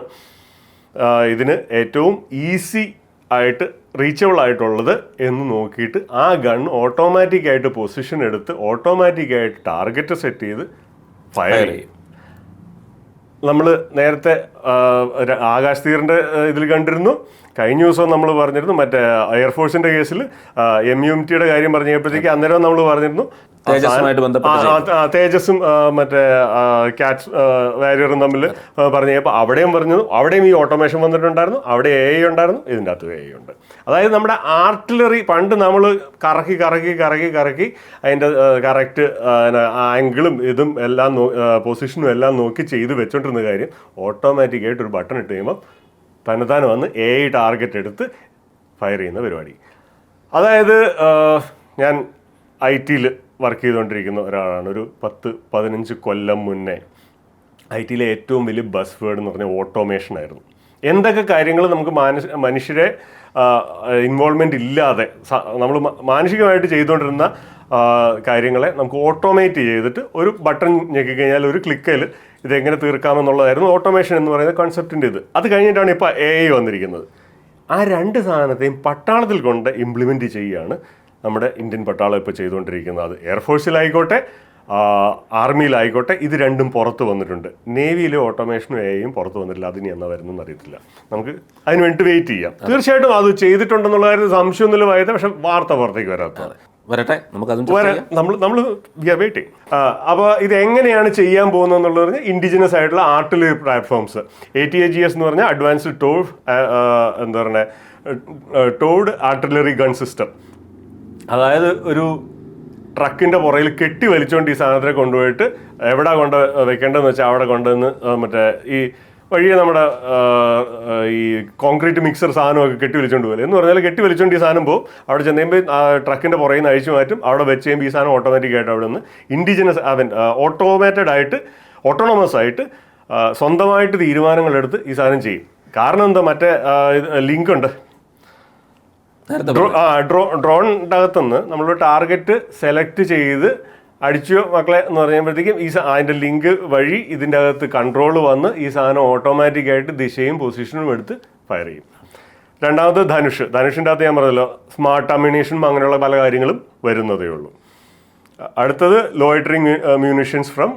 ഇതിന് ഏറ്റവും ഈസി ആയിട്ട് റീച്ചബിൾ ആയിട്ടുള്ളത് എന്ന് നോക്കിയിട്ട് ആ ഗൺ ഓട്ടോമാറ്റിക്കായിട്ട് പൊസിഷൻ എടുത്ത് ഓട്ടോമാറ്റിക്കായിട്ട് ടാർഗറ്റ് സെറ്റ് ചെയ്ത് ഫയർ ചെയ്യും. നമ്മൾ നേരത്തെ ആകാശ് തീറിൻ്റെ ഇതിൽ കണ്ടിരുന്നു. കഴിഞ്ഞ ദിവസം നമ്മൾ പറഞ്ഞിരുന്നു മറ്റേ എയർഫോഴ്സിൻ്റെ കേസിൽ MUMT കാര്യം പറഞ്ഞപ്പോഴത്തേക്ക് അന്നേരം നമ്മൾ പറഞ്ഞിരുന്നു തേജസും മറ്റേ കാറ്റ്സ് വാരിയറും തമ്മിൽ പറഞ്ഞപ്പോൾ അവിടെയും ഈ ഓട്ടോമേഷൻ വന്നിട്ടുണ്ടായിരുന്നു, അവിടെ AI ഉണ്ടായിരുന്നു, ഇതിൻ്റെ അകത്ത് AI ഉണ്ട്. അതായത് നമ്മുടെ ആർട്ടിലറി പണ്ട് നമ്മൾ കറക്കി അതിൻ്റെ കറക്റ്റ് ആംഗിളും ഇതും എല്ലാം പൊസിഷനും എല്ലാം നോക്കി ചെയ്ത് വെച്ചോണ്ടിരുന്ന കാര്യം ഓട്ടോമാറ്റിക്കായിട്ട് ഒരു ബട്ടൺ ഇട്ട് കഴിയുമ്പോൾ തന്നെത്താൻ വന്ന് AI ടാർഗറ്റ് എടുത്ത് ഫയർ ചെയ്യുന്ന പരിപാടി. അതായത് ഞാൻ IT വർക്ക് ചെയ്തുകൊണ്ടിരിക്കുന്ന ഒരാളാണ്. ഒരു 10-15 കൊല്ലം മുന്നേ IT ഏറ്റവും വലിയ ബസ് വേർഡ് എന്ന് പറഞ്ഞാൽ ഓട്ടോമേഷൻ ആയിരുന്നു. എന്തൊക്കെ കാര്യങ്ങൾ നമുക്ക് മനുഷ്യരെ ഇൻവോൾവ്മെൻ്റ് ഇല്ലാതെ നമ്മൾ മാനസികമായിട്ട് ചെയ്തുകൊണ്ടിരുന്ന കാര്യങ്ങളെ നമുക്ക് ഓട്ടോമേറ്റ് ചെയ്തിട്ട് ഒരു ബട്ടൺ ഞെക്കിക്കഴിഞ്ഞാൽ ഒരു ക്ലിക്കിൽ ഇതെങ്ങനെ തീർക്കാമെന്നുള്ളതായിരുന്നു ഓട്ടോമേഷൻ എന്ന് പറയുന്ന കോൺസെപ്റ്റിൻ്റെ ഇത്. അത് കഴിഞ്ഞിട്ടാണ് ഇപ്പോൾ AI വന്നിരിക്കുന്നത്. ആ രണ്ട് സാധനത്തെയും പട്ടാളത്തിൽ കൊണ്ട് ഇംപ്ലിമെൻറ്റ് ചെയ്യുകയാണ് നമ്മുടെ ഇന്ത്യൻ പട്ടാളം ഇപ്പോൾ ചെയ്തുകൊണ്ടിരിക്കുന്നത്. അത് എയർഫോഴ്സിലായിക്കോട്ടെ ആർമിയിലായിക്കോട്ടെ ഇത് രണ്ടും പുറത്ത് വന്നിട്ടുണ്ട്. നേവിയിലെ ഓട്ടോമേഷനും AI പുറത്ത് വന്നിട്ടില്ല. അതിനി എന്നാ വരുന്നതെന്ന് അറിയത്തില്ല. നമുക്ക് അതിന് വേണ്ടി വെയിറ്റ് ചെയ്യാം. തീർച്ചയായിട്ടും അത് ചെയ്തിട്ടുണ്ടെന്നുള്ള കാര്യം സംശയമൊന്നുമില്ല വായത, പക്ഷെ വാർത്ത പുറത്തേക്ക് വരാത്തത് വരട്ടെ, നമുക്ക് നമ്മൾ വെയിറ്റിംഗ്. അപ്പോൾ ഇത് എങ്ങനെയാണ് ചെയ്യാൻ പോകുന്നത് എന്നുള്ളത് പറഞ്ഞാൽ ഇൻഡിജിനസ് ആയിട്ടുള്ള ആർട്ടിലറി പ്ലാറ്റ്ഫോംസ് ATAGS എന്ന് പറഞ്ഞാൽ advanced towed artillery gun system. അതായത് ഒരു ട്രക്കിൻ്റെ പുറയിൽ കെട്ടി വലിച്ചുകൊണ്ട് ഈ സാധനത്തിനെ കൊണ്ടുപോയിട്ട് എവിടെ കൊണ്ട് വെക്കേണ്ടതെന്ന് വെച്ചാൽ അവിടെ കൊണ്ടുവന്ന് മറ്റേ ഈ വഴിയെ നമ്മുടെ ഈ കോൺക്രീറ്റ് മിക്സർ സാധനമൊക്കെ കെട്ടി വലിച്ചുകൊണ്ട് പോകും. എന്ന് പറഞ്ഞാൽ കെട്ടി വലിച്ചുകൊണ്ട് ഈ സാധനം പോകും. അവിടെ ചെന്നുമ്പോൾ ട്രക്കിൻ്റെ പുറയിൽ നിന്ന് അഴിച്ചു മാറ്റും. അവിടെ വെച്ച് കഴിയുമ്പോൾ ഈ സാധനം ഓട്ടോമാറ്റിക്കായിട്ട് അവിടെ നിന്ന് ഇൻഡിജിനസ് ഓട്ടോണമസ് ആയിട്ട് സ്വന്തമായിട്ട് തീരുമാനങ്ങളെടുത്ത് ഈ സാധനം ചെയ്യും. കാരണം എന്താ, മറ്റേ ലിങ്ക് ഉണ്ട് ഡ്രോണിൻ്റെ അകത്തുനിന്ന് നമ്മൾ ടാർഗറ്റ് സെലക്ട് ചെയ്ത് അടിച്ചോ മക്കളെ എന്ന് പറയുമ്പോഴത്തേക്കും അതിൻ്റെ ലിങ്ക് വഴി ഇതിൻ്റെ അകത്ത് കൺട്രോൾ വന്ന് ഈ സാധനം ഓട്ടോമാറ്റിക്കായിട്ട് ദിശയും പൊസിഷനും എടുത്ത് ഫയർ ചെയ്യും. രണ്ടാമത് ധനുഷിൻ്റെ അകത്ത് ഞാൻ പറഞ്ഞല്ലോ സ്മാർട്ട് അമ്യൂണേഷനും അങ്ങനെയുള്ള പല കാര്യങ്ങളും വരുന്നതേ ഉള്ളൂ. അടുത്തത് ലോയിറ്ററിങ് മ്യൂണിഷൻസ് ഫ്രം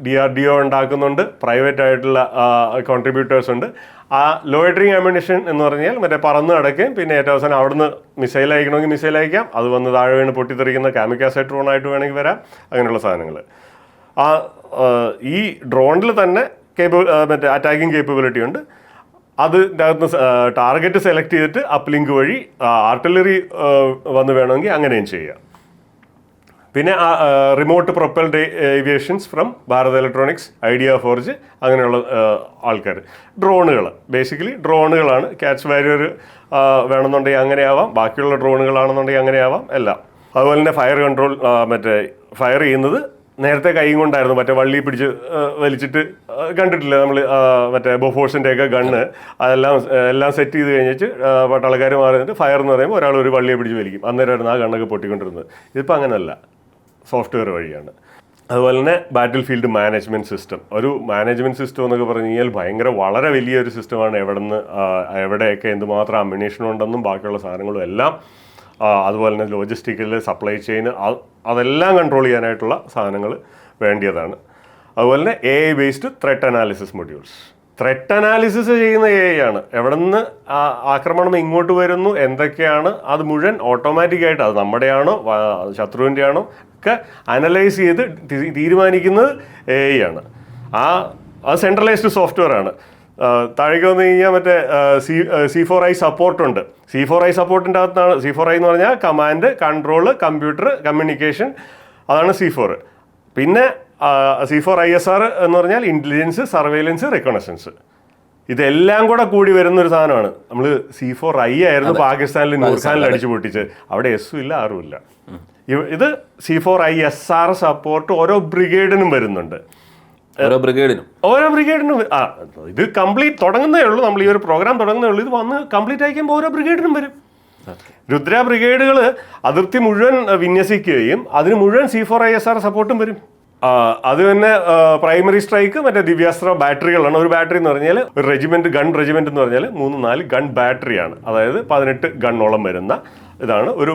DRDO ഉണ്ടാക്കുന്നുണ്ട്. പ്രൈവറ്റ് ആയിട്ടുള്ള കോൺട്രിബ്യൂട്ടേഴ്സ് ഉണ്ട്. ആ ലോയിറ്ററിങ് അമ്യൂണിഷൻ എന്ന് പറഞ്ഞാൽ മറ്റേ പറന്ന് കിടക്കുകയും പിന്നെ ഏറ്റവും അവസാനം അവിടുന്ന് മിസൈൽ അയക്കണമെങ്കിൽ മിസൈൽ അയക്കാം, അത് വന്ന് താഴെ വീണ് പൊട്ടിത്തെറിക്കുന്ന കാമിക്കാസൈഡ് ഡ്രോണായിട്ട് വേണമെങ്കിൽ വരാം, അങ്ങനെയുള്ള സാധനങ്ങൾ. ഈ ഡ്രോണിൽ തന്നെ മറ്റേ അറ്റാക്കിംഗ് കേപ്പബിലിറ്റി ഉണ്ട്. അതിൻ്റെ അകത്ത് ടാർഗറ്റ് സെലക്ട് ചെയ്തിട്ട് അപ്ലിങ്ക് വഴി ആർട്ടിലറി വന്ന് വേണമെങ്കിൽ അങ്ങനെയും ചെയ്യാം. പിന്നെ remote propelled aviations from Bharat electronics, idea forge, അങ്ങനെയുള്ള ആൾക്കാർ. ബേസിക്കലി ഡ്രോണുകളാണ്. കാറ്റ്സ് വാരിയർ വേണമെന്നുണ്ടെങ്കിൽ അങ്ങനെയാവാം, ബാക്കിയുള്ള ഡ്രോണുകളാണെന്നുണ്ടെങ്കിൽ അങ്ങനെയാവാം, എല്ലാം. അതുപോലെ തന്നെ ഫയർ ചെയ്യുന്നത് നേരത്തെ കൈയും കൊണ്ടായിരുന്നു, മറ്റേ വള്ളി പിടിച്ച് വലിച്ചിട്ട് കണ്ടിട്ടില്ല നമ്മൾ, മറ്റേ ബോഫോഴ്സിൻ്റെയൊക്കെ ഗണ്ണ് എല്ലാം സെറ്റ് ചെയ്ത് കഴിഞ്ഞിട്ട് പട്ടാളക്കാർ മാറിയിട്ട് ഫയർ എന്ന് പറയുമ്പോൾ ഒരാൾ ഒരു വള്ളിയെ പിടിച്ച് വലിക്കും. അന്നേരമായിരുന്നു ആ ഗണ്ണൊക്കെ പൊട്ടിക്കൊണ്ടിരുന്നത്. ഇതിപ്പോൾ അങ്ങനെയല്ല, സോഫ്റ്റ്വെയർ വഴിയാണ്. അതുപോലെ തന്നെ ബാറ്റിൽ ഫീൽഡ് മാനേജ്മെൻറ്റ് സിസ്റ്റം. ഒരു മാനേജ്മെൻറ്റ് സിസ്റ്റം എന്നൊക്കെ പറഞ്ഞു കഴിഞ്ഞാൽ വളരെ വലിയൊരു സിസ്റ്റമാണ്. എവിടെയൊക്കെ എന്തുമാത്രം അമ്യൂണേഷൻ ഉണ്ടെന്നും ബാക്കിയുള്ള സാധനങ്ങളും എല്ലാം, അതുപോലെ തന്നെ ലോജിസ്റ്റിക്കൽ സപ്ലൈ ചെയിൻ, അതെല്ലാം കൺട്രോൾ ചെയ്യാനായിട്ടുള്ള സാധനങ്ങൾ വേണ്ടിയതാണ്. അതുപോലെ തന്നെ AI based threat analysis modules. Threat analysis ചെയ്യുന്ന AI ആണ്. എവിടെ നിന്ന് ആക്രമണം ഇങ്ങോട്ട് വരുന്നു, എന്തൊക്കെയാണ്, അത് മുഴുവൻ ഓട്ടോമാറ്റിക്കായിട്ട് അത് നമ്മുടെയാണോ ശത്രുവിൻ്റെ ആണോ ഒക്കെ അനലൈസ് ചെയ്ത് തീരുമാനിക്കുന്നത് AI ആണ്. അത് സെൻട്രലൈസ്ഡ് സോഫ്റ്റ്വെയർ ആണ്. താഴേക്ക് വന്നു കഴിഞ്ഞാൽ മറ്റേ C4I സപ്പോർട്ടുണ്ട്. C4I സപ്പോർട്ടിൻ്റെ അകത്താണ്. C4I എന്ന് പറഞ്ഞാൽ കമാൻഡ്, കൺട്രോള്, കമ്പ്യൂട്ടർ, കമ്മ്യൂണിക്കേഷൻ, അതാണ് C4. പിന്നെ C4ISR എന്ന് പറഞ്ഞാൽ ഇൻ്റലിജൻസ്, സർവൈലൻസ്, റെക്കഗ്നൈസൻസ്. ഇതെല്ലാം കൂടി വരുന്നൊരു സാധനമാണ്. നമ്മൾ C4I ആയിരുന്നു പാകിസ്ഥാനിൽ നൂർഖാനിൽ അടിച്ചു പൊട്ടിച്ച്, അവിടെ S ഇല്ല, R ഇല്ല. ഇത് C4ISR സപ്പോർട്ട് ഓരോ ബ്രിഗേഡിനും വരുന്നുണ്ട്. ഓരോ ബ്രിഗേഡിനും ഇത് കംപ്ലീറ്റ് തുടങ്ങുന്നേ ഉള്ളൂ. നമ്മൾ ഈ ഒരു പ്രോഗ്രാം തുടങ്ങുന്നേ ഉള്ളൂ. ഇത് വന്ന് കംപ്ലീറ്റ് ആയിക്കുമ്പോൾ ഓരോ ബ്രിഗേഡിനും വരും. രുദ്ര ബ്രിഗേഡുകൾ അതിർത്തി മുഴുവൻ വിന്യസിക്കുകയും അതിന് മുഴുവൻ C4ISR സപ്പോർട്ടും വരും. അത് തന്നെ പ്രൈമറി സ്ട്രൈക്ക് മറ്റേ ദിവ്യാസ്ത്ര ബാറ്ററികളാണ്. ഒരു ബാറ്ററി എന്ന് പറഞ്ഞാൽ ഒരു റെജിമെന്റ് ഗൺ റെജിമെന്റ് എന്ന് പറഞ്ഞാൽ 3-4 ഗൺ ബാറ്ററിയാണ്. അതായത് 18 ഗണ്ണോളം വരുന്ന ഇതാണ് ഒരു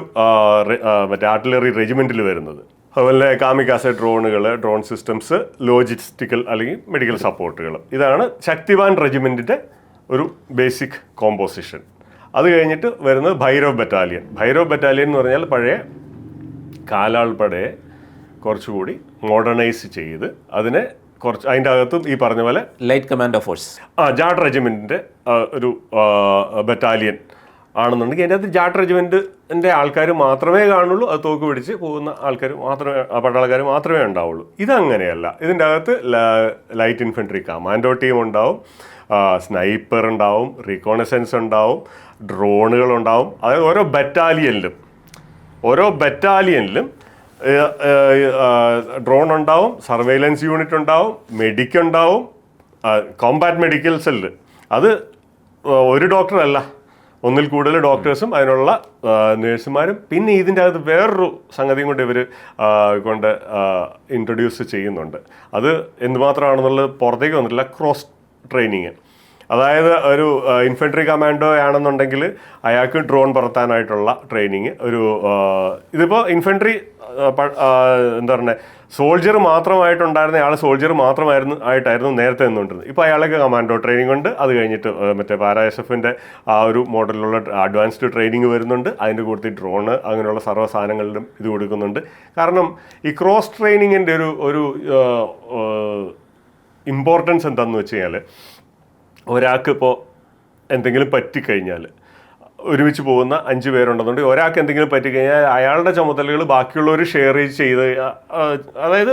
മറ്റേ ആർട്ടിലറി റെജിമെന്റിൽ വരുന്നത്. അതുപോലെ കാമിക്കാസെ ഡ്രോണുകൾ, ഡ്രോൺ സിസ്റ്റംസ്, ലോജിസ്റ്റിക്കൽ അല്ലെങ്കിൽ മെഡിക്കൽ സപ്പോർട്ടുകൾ. ഇതാണ് ശക്തിവാൻ റെജിമെന്റിന്റെ ഒരു ബേസിക് കോമ്പോസിഷൻ. അത് കഴിഞ്ഞിട്ട് വരുന്നത് ഭൈരവ് ബറ്റാലിയൻ. ഭൈരവ് ബറ്റാലിയൻ എന്ന് പറഞ്ഞാൽ പഴയ കാലാൾപ്പടയെ കുറച്ചുകൂടി മോഡേണൈസ് ചെയ്ത് അതിനെ കുറച്ച് അതിൻ്റെ അകത്തും ഈ പറഞ്ഞ പോലെ ലൈറ്റ് കമാൻഡോ ഫോഴ്സ് ജാട്ട് റെജിമെൻറ്റിൻ്റെ ഒരു ബറ്റാലിയൻ ആണെന്നുണ്ടെങ്കിൽ അതിൻ്റെ അകത്ത് ജാട്ട് റെജിമെൻറ്റിൻ്റെ ആൾക്കാർ മാത്രമേ കാണുള്ളൂ. അത് തോക്ക് പിടിച്ച് പോകുന്ന ആൾക്കാർ മാത്രമേ, പട്ടാളക്കാർ മാത്രമേ ഉണ്ടാവുള്ളൂ. ഇതങ്ങനെയല്ല. ഇതിൻ്റെ അകത്ത് ലൈറ്റ് ഇൻഫൻട്രി കമാൻഡോ ടീം ഉണ്ടാവും, സ്നൈപ്പർ ഉണ്ടാവും, റീകോണസെൻസ് ഉണ്ടാവും, ഡ്രോണുകളുണ്ടാവും. അതായത് ഓരോ ബറ്റാലിയനിലും ഡ്രോൺ ഉണ്ടാവും, സർവൈലൻസ് യൂണിറ്റ് ഉണ്ടാവും, മെഡിക് ഉണ്ടാവും, കോമ്പാറ്റ് മെഡിക്കൽ സെല്ല്. അത് ഒരു ഡോക്ടറല്ല, ഒന്നിൽ കൂടുതൽ ഡോക്ടേഴ്സും അതിനുള്ള നേഴ്സുമാരും. പിന്നെ ഇതിൻ്റെ അകത്ത് വേറൊരു സംഗതിയും കൊണ്ട് ഇവർ ഇൻട്രൊഡ്യൂസ് ചെയ്യുന്നുണ്ട്. അത് എന്തുമാത്രമാണെന്നുള്ളത് പുറത്തേക്ക് വന്നിട്ടില്ല. Cross training. അതായത് ഒരു ഇൻഫൻട്രി കമാൻഡോ ആണെന്നുണ്ടെങ്കിൽ അയാൾക്ക് ഡ്രോൺ പറത്താനായിട്ടുള്ള ട്രെയിനിങ്. ഇതിപ്പോൾ ഇൻഫൻട്രി എന്താ പറയുക, സോൾജർ മാത്രമായിട്ടുണ്ടായിരുന്ന ആൾ സോൾജർ ആയിട്ടായിരുന്നു നേരത്തെ നിന്നുകൊണ്ടിരുന്നത്. ഇപ്പോൾ അയാൾക്ക് കമാൻഡോ ട്രെയിനിങ് ഉണ്ട്. അത് കഴിഞ്ഞിട്ട് മറ്റേ പാരാഎസ്എഫിൻ്റെ ആ ഒരു മോഡലിലുള്ള അഡ്വാൻസ്ഡ് ട്രെയിനിങ് വരുന്നുണ്ട്. അതിൻ്റെ കൂട്ടത്തിൽ ഡ്രോണ് അങ്ങനെയുള്ള സർവ്വ സാധനങ്ങളിലും ഇത് കൊടുക്കുന്നുണ്ട്. കാരണം ഈ ക്രോസ് ട്രെയിനിങ്ങിൻ്റെ ഒരു ഇമ്പോർട്ടൻസ് എന്താണെന്ന് വെച്ച് കഴിഞ്ഞാൽ, ഒരാൾക്ക് ഇപ്പോൾ എന്തെങ്കിലും പറ്റിക്കഴിഞ്ഞാൽ, ഒരുമിച്ച് പോകുന്ന 5 പേരുണ്ടെന്നുണ്ടെങ്കിൽ ഒരാൾക്ക് എന്തെങ്കിലും പറ്റിക്കഴിഞ്ഞാൽ അയാളുടെ ചുമതലകൾ ബാക്കിയുള്ളവർ ഷെയർ ചെയ്ത്, അതായത്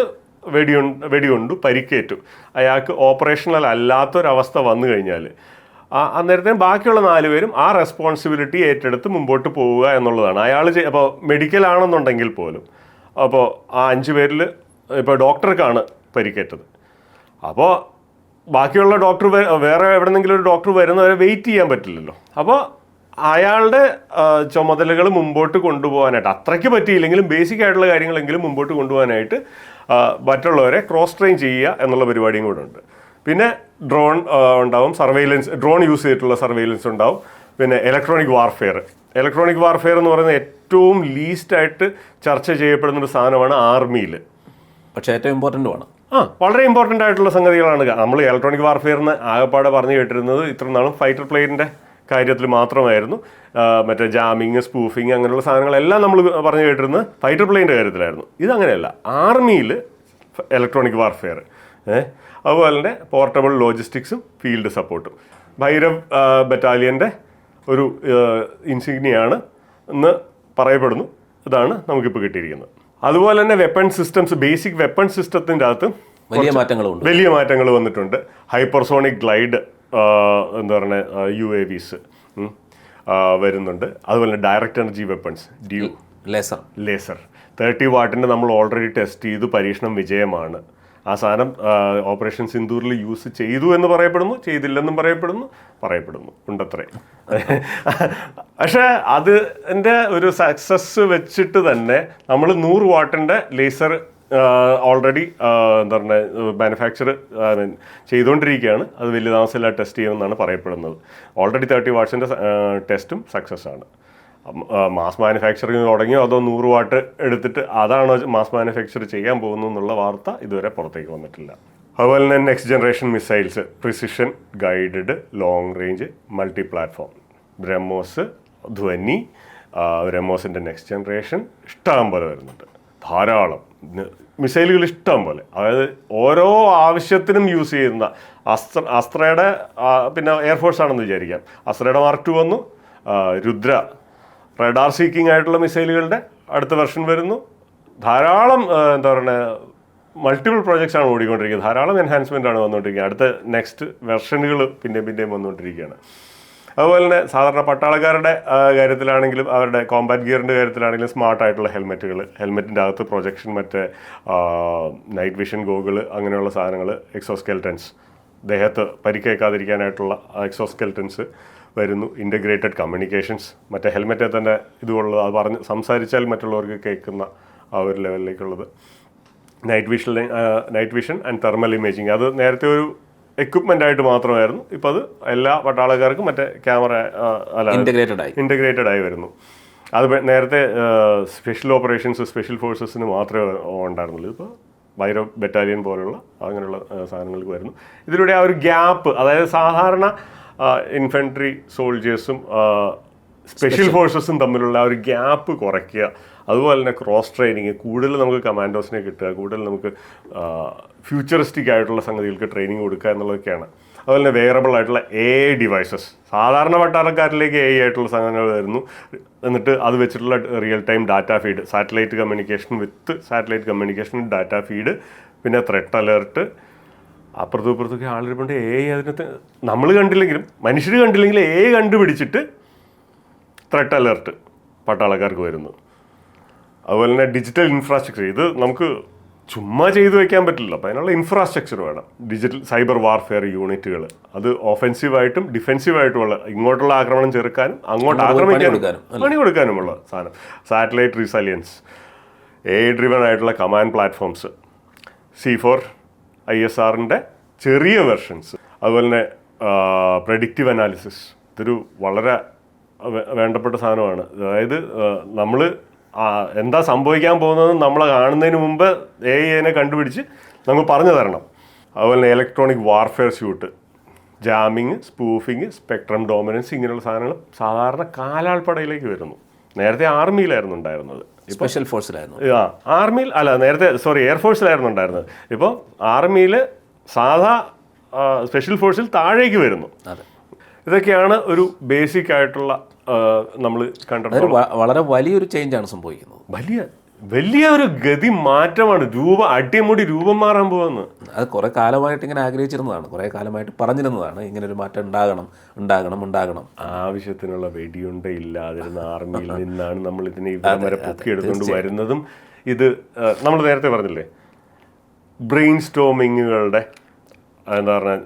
വെടികൊണ്ടു പരിക്കേറ്റു, അയാൾക്ക് ഓപ്പറേഷണൽ അല്ലാത്തൊരവസ്ഥ വന്നു കഴിഞ്ഞാൽ അന്നേരത്തേനും ബാക്കിയുള്ള 4 പേരും ആ റെസ്പോൺസിബിലിറ്റി ഏറ്റെടുത്ത് മുമ്പോട്ട് പോവുക എന്നുള്ളതാണ്. അയാൾ അപ്പോൾ മെഡിക്കൽ ആണെന്നുണ്ടെങ്കിൽ പോലും അപ്പോൾ ആ 5 പേരിൽ ഇപ്പോൾ ഡോക്ടർക്കാണ് പരിക്കേറ്റത്. അപ്പോൾ ബാക്കിയുള്ള ഡോക്ടർ വേറെ എവിടെന്നെങ്കിലും ഒരു ഡോക്ടർ വരുന്നവരെ വെയിറ്റ് ചെയ്യാൻ പറ്റില്ലല്ലോ. അപ്പോൾ അയാളുടെ ചുമതലകൾ മുമ്പോട്ട് കൊണ്ടുപോകാനായിട്ട്, അത്രയ്ക്ക് പറ്റിയില്ലെങ്കിലും ബേസിക് ആയിട്ടുള്ള കാര്യങ്ങളെങ്കിലും മുമ്പോട്ട് കൊണ്ടുപോകാനായിട്ട് മറ്റുള്ളവരെ ക്രോസ് ട്രെയിൻ ചെയ്യുക എന്നുള്ള പരിപാടിയും കൂടെ ഉണ്ട്. പിന്നെ ഡ്രോൺ ഉണ്ടാവും, ഡ്രോൺ യൂസ് ചെയ്തിട്ടുള്ള സർവൈലൻസ് ഉണ്ടാവും. പിന്നെ ഇലക്ട്രോണിക് വാർഫെയർ എന്ന് പറയുന്നത് ഏറ്റവും ലീസ്റ്റായിട്ട് ചർച്ച ചെയ്യപ്പെടുന്നൊരു സാധനമാണ് ആർമിയിൽ. പക്ഷേ ഏറ്റവും ഇമ്പോർട്ടൻ്റുമാണ്. വളരെ ഇമ്പോർട്ടൻ്റ് ആയിട്ടുള്ള സംഗതികളാണ്. നമ്മൾ ഇലക്ട്രോണിക് വാർഫെയറിന് ആകെപ്പാടെ പറഞ്ഞു കേട്ടിരുന്നത് ഇത്ര നാളും ഫൈറ്റർ പ്ലെയിനിൻ്റെ കാര്യത്തിൽ മാത്രമായിരുന്നു. മറ്റേ ജാമിങ്, സ്പൂഫിങ് അങ്ങനെയുള്ള സാധനങ്ങളെല്ലാം നമ്മൾ പറഞ്ഞു കേട്ടിരുന്നത് ഫൈറ്റർ പ്ലെയിൻ്റെ കാര്യത്തിലായിരുന്നു. ഇതങ്ങനെയല്ല. ആർമിയിൽ ഇലക്ട്രോണിക് വാർഫെയർ, അതുപോലെ തന്നെ പോർട്ടബിൾ ലോജിസ്റ്റിക്സും ഫീൽഡ് സപ്പോർട്ടും. ഭൈരവ് ബറ്റാലിയൻ്റെ ഒരു ഇൻസിഗ്നിയാണ് എന്ന് പറയപ്പെടുന്നു. ഇതാണ് നമുക്കിപ്പോൾ കിട്ടിയിരിക്കുന്നത്. അതുപോലെ തന്നെ വെപ്പൺ സിസ്റ്റംസ്, ബേസിക് വെപ്പൺ സിസ്റ്റത്തിൻ്റെ അകത്ത് വലിയ മാറ്റങ്ങൾ വന്നിട്ടുണ്ട്. ഹൈപ്പർസോണിക് ഗ്ലൈഡ് എന്താ പറയുക UAVs വരുന്നുണ്ട്. അതുപോലെ ഡയറക്റ്റ് എനർജി വെപ്പൺസ്, ലേസർ 30 വാട്ടിൻ്റെ നമ്മൾ ഓൾറെഡി ടെസ്റ്റ് ചെയ്തു, പരീക്ഷണം വിജയമാണ്. ആ സാധനം ഓപ്പറേഷൻ സിന്ദൂറിൽ യൂസ് ചെയ്തു എന്ന് പറയപ്പെടുന്നു, ചെയ്തില്ലെന്നും പറയപ്പെടുന്നു ഉണ്ടത്രേ. പക്ഷേ അതിൻ്റെ ഒരു സക്സസ് വെച്ചിട്ട് തന്നെ നമ്മൾ 100 വാട്ടിൻ്റെ ലേസർ ഓൾറെഡി എന്താ പറയുക മാനുഫാക്ചർ ചെയ്തുകൊണ്ടിരിക്കുകയാണ്. അത് വലിയ താമസമില്ല ടെസ്റ്റ് ചെയ്യുമെന്നാണ് പറയപ്പെടുന്നത്. ഓൾറെഡി 30 വാട്ട്സിൻ്റെ ടെസ്റ്റും സക്സസ് ആണ്. മാസ് മാനുഫാക്ചറിങ് തുടങ്ങിയോ അതോ 100 വാട്ട് എടുത്തിട്ട് അതാണോ മാസ് മാനുഫാക്ചർ ചെയ്യാൻ പോകുന്നു എന്നുള്ള വാർത്ത ഇതുവരെ പുറത്തേക്ക് വന്നിട്ടില്ല. അതുപോലെ തന്നെ next generation missiles, precision guided long range multi platform, BrahMos, ധ്വനി, ബ്രഹ്മോസിൻ്റെ നെക്സ്റ്റ് ജനറേഷൻ ഇഷ്ടം പോലെ വരുന്നുണ്ട്. ധാരാളം മിസൈലുകൾ ഇഷ്ടം പോലെ. അതായത് ഓരോ ആവശ്യത്തിനും യൂസ് ചെയ്യുന്ന അസ്ത്രയുടെ പിന്നെ എയർഫോഴ്സ് ആണെന്ന് വിചാരിക്കാം. അസ്ത്രയുടെ മാർക്ക് 2 വന്നു. രുദ്ര റഡാർ സീക്കിംഗ് ആയിട്ടുള്ള മിസൈലുകളുടെ അടുത്ത വെർഷൻ വരുന്നു. ധാരാളം എന്താ പറയുക മൾട്ടിപ്പിൾ പ്രോജക്ട്സ് ആണ് ഓടിക്കൊണ്ടിരിക്കുന്നത്. ധാരാളം എൻഹാൻസ്മെൻ്റ് ആണ് വന്നുകൊണ്ടിരിക്കുന്നത്. അടുത്ത നെക്സ്റ്റ് വെർഷനുകൾ പിന്നെയും വന്നുകൊണ്ടിരിക്കുകയാണ്. അതുപോലെ തന്നെ സാധാരണ പട്ടാളക്കാരുടെ കാര്യത്തിലാണെങ്കിലും അവരുടെ കോമ്പാറ്റ് ഗിയറിൻ്റെ കാര്യത്തിലാണെങ്കിലും സ്മാർട്ടായിട്ടുള്ള ഹെൽമെറ്റിൻ്റെ അകത്ത് പ്രൊജക്ഷൻ, മറ്റേ നൈറ്റ് വിഷൻ ഗോഗിൾ, അങ്ങനെയുള്ള സാധനങ്ങൾ, എക്സോസ്കെൽറ്റൻസ്, ദേഹത്ത് പരിക്കേക്കാതിരിക്കാനായിട്ടുള്ള എക്സോസ്കെൽറ്റൻസ് വരുന്നു. ഇൻ്റഗ്രേറ്റഡ് കമ്മ്യൂണിക്കേഷൻസ്, മറ്റേ ഹെൽമെറ്റിൽ തന്നെ ഇതുള്ളത്, അത് പറഞ്ഞ് സംസാരിച്ചാൽ മറ്റുള്ളവർക്ക് കേൾക്കുന്ന ആ ഒരു ലെവലിലേക്കുള്ളത്. Night vision and thermal imaging, അത് നേരത്തെ ഒരു എക്വിപ്മെൻ്റ് ആയിട്ട് മാത്രമായിരുന്നു. ഇപ്പോൾ അത് എല്ലാ പട്ടാളക്കാർക്കും മറ്റേ ക്യാമറ ഇൻ്റഗ്രേറ്റഡ് ആയി വരുന്നു. അത് നേരത്തെ സ്പെഷ്യൽ ഓപ്പറേഷൻസ്, സ്പെഷ്യൽ ഫോഴ്സസിന് മാത്രമേ ഉണ്ടായിരുന്നുള്ളൂ. ഇപ്പോൾ ബൈറോ ബറ്റാലിയൻ പോലുള്ള അങ്ങനെയുള്ള സാധനങ്ങൾക്ക് വരുന്നു. ഇതിലൂടെ ആ ഒരു ഗ്യാപ്പ്, അതായത് സാധാരണ ഇൻഫൻട്രി സോൾജേഴ്സും സ്പെഷ്യൽ ഫോഴ്സസും തമ്മിലുള്ള ആ ഒരു ഗ്യാപ്പ് കുറയ്ക്കുക. അതുപോലെ തന്നെ ക്രോസ് ട്രെയിനിങ്, കൂടുതൽ നമുക്ക് കമാൻഡോസിനെ കിട്ടുക, കൂടുതൽ നമുക്ക് ഫ്യൂച്ചറിസ്റ്റിക് ആയിട്ടുള്ള സംഗതികൾക്ക് ട്രെയിനിങ് കൊടുക്കുക എന്നുള്ളതൊക്കെയാണ്. അതുപോലെ തന്നെ വെയറബിൾ ആയിട്ടുള്ള ഡിവൈസസ്, സാധാരണ പട്ടാളക്കാരിലേക്ക് ആയിട്ടുള്ള സാധനങ്ങൾ വരുന്നു. എന്നിട്ട് അത് വെച്ചിട്ടുള്ള real time data feed, satellite communication with satellite communication data feed, പിന്നെ ത്രെട്ട് അലേർട്ട്, അപ്പുറത്തും ഇപ്പുറത്തൊക്കെ ആളിരിപ്പുണ്ട്. അതിനകത്ത് നമ്മൾ കണ്ടില്ലെങ്കിലും, മനുഷ്യർ കണ്ടില്ലെങ്കിലും കണ്ടുപിടിച്ചിട്ട് ത്രെട്ട് അലേർട്ട് പട്ടാളക്കാർക്ക് വരുന്നു. അതുപോലെ തന്നെ ഡിജിറ്റൽ ഇൻഫ്രാസ്ട്രക്ചർ, ഇത് നമുക്ക് ചുമ്മാ ചെയ്തു വയ്ക്കാൻ പറ്റില്ല. അപ്പോൾ അതിനുള്ള ഇൻഫ്രാസ്ട്രക്ചർ വേണം. ഡിജിറ്റൽ സൈബർ വാർഫെയർ യൂണിറ്റുകൾ, അത് ഒഫെൻസീവായിട്ടും ഡിഫെൻസീവായിട്ടുമുള്ള, ഇങ്ങോട്ടുള്ള ആക്രമണം ചെറുക്കാനും അങ്ങോട്ട് ആക്രമിക്കാനും പണി കൊടുക്കാനുമുള്ള സാധനം. സാറ്റലൈറ്റ് റീസൈലിയൻസ്, ഡ്രിവൺ ആയിട്ടുള്ള കമാൻഡ് പ്ലാറ്റ്ഫോംസ്, C4 ISRൻ്റെ ചെറിയ വെർഷൻസ്. അതുപോലെ തന്നെ പ്രെഡിക്റ്റീവ് അനാലിസിസ്, ഇതൊരു വളരെ വേണ്ടപ്പെട്ട സാധനമാണ്. അതായത് നമ്മൾ എന്താ സംഭവിക്കാൻ പോകുന്നത് നമ്മളെ കാണുന്നതിന് മുമ്പ് അതിനെ കണ്ടുപിടിച്ച് നമുക്ക് പറഞ്ഞു തരണം. അതുപോലെ തന്നെ electronic warfare suite, jamming, spoofing, spectrum dominance, ഇങ്ങനെയുള്ള സാധനങ്ങൾ സാധാരണ കാലാൾപ്പടയിലേക്ക് വരുന്നു. നേരത്തെ ആർമിയിലായിരുന്നു ഉണ്ടായിരുന്നത്, സ്പെഷ്യൽ ഫോഴ്സിലായിരുന്നു. ആർമിയിൽ അല്ല, നേരത്തെ എയർഫോഴ്സിലായിരുന്നു ഉണ്ടായിരുന്നത്. ഇപ്പോൾ ആർമിയിൽ സാധാ സ്പെഷ്യൽ ഫോഴ്സിൽ താഴേക്ക് വരുന്നു. ഇതൊക്കെയാണ് ഒരു ബേസിക് ആയിട്ടുള്ള നമ്മൾ കണ്ടത്. വളരെ വലിയൊരു ചേഞ്ചാണ് സംഭവിക്കുന്നത്. വലിയ ഒരു ഗതി മാറ്റമാണ്. അടിമുടി രൂപം മാറാൻ പോകുന്നത്. അത് കുറേ കാലമായിട്ട് ഇങ്ങനെ ആഗ്രഹിച്ചിരുന്നതാണ്, കുറേ കാലമായിട്ട് പറഞ്ഞിരുന്നതാണ് ഇങ്ങനൊരു മാറ്റം ഉണ്ടാകണം. ആവശ്യത്തിനുള്ള വെടിയുണ്ട ഇല്ലാതിരുന്ന ആർമിയിൽ നിന്നാണ് നമ്മൾ ഇതിനെ ഇവിടെ വരെ പൊക്കിയെടുത്തുകൊണ്ട് വരുന്നതും. ഇത് നമ്മൾ നേരത്തെ പറഞ്ഞില്ലേ, ബ്രെയിൻ സ്റ്റോമിങ്ങുകളുടെ എന്താ പറഞ്ഞ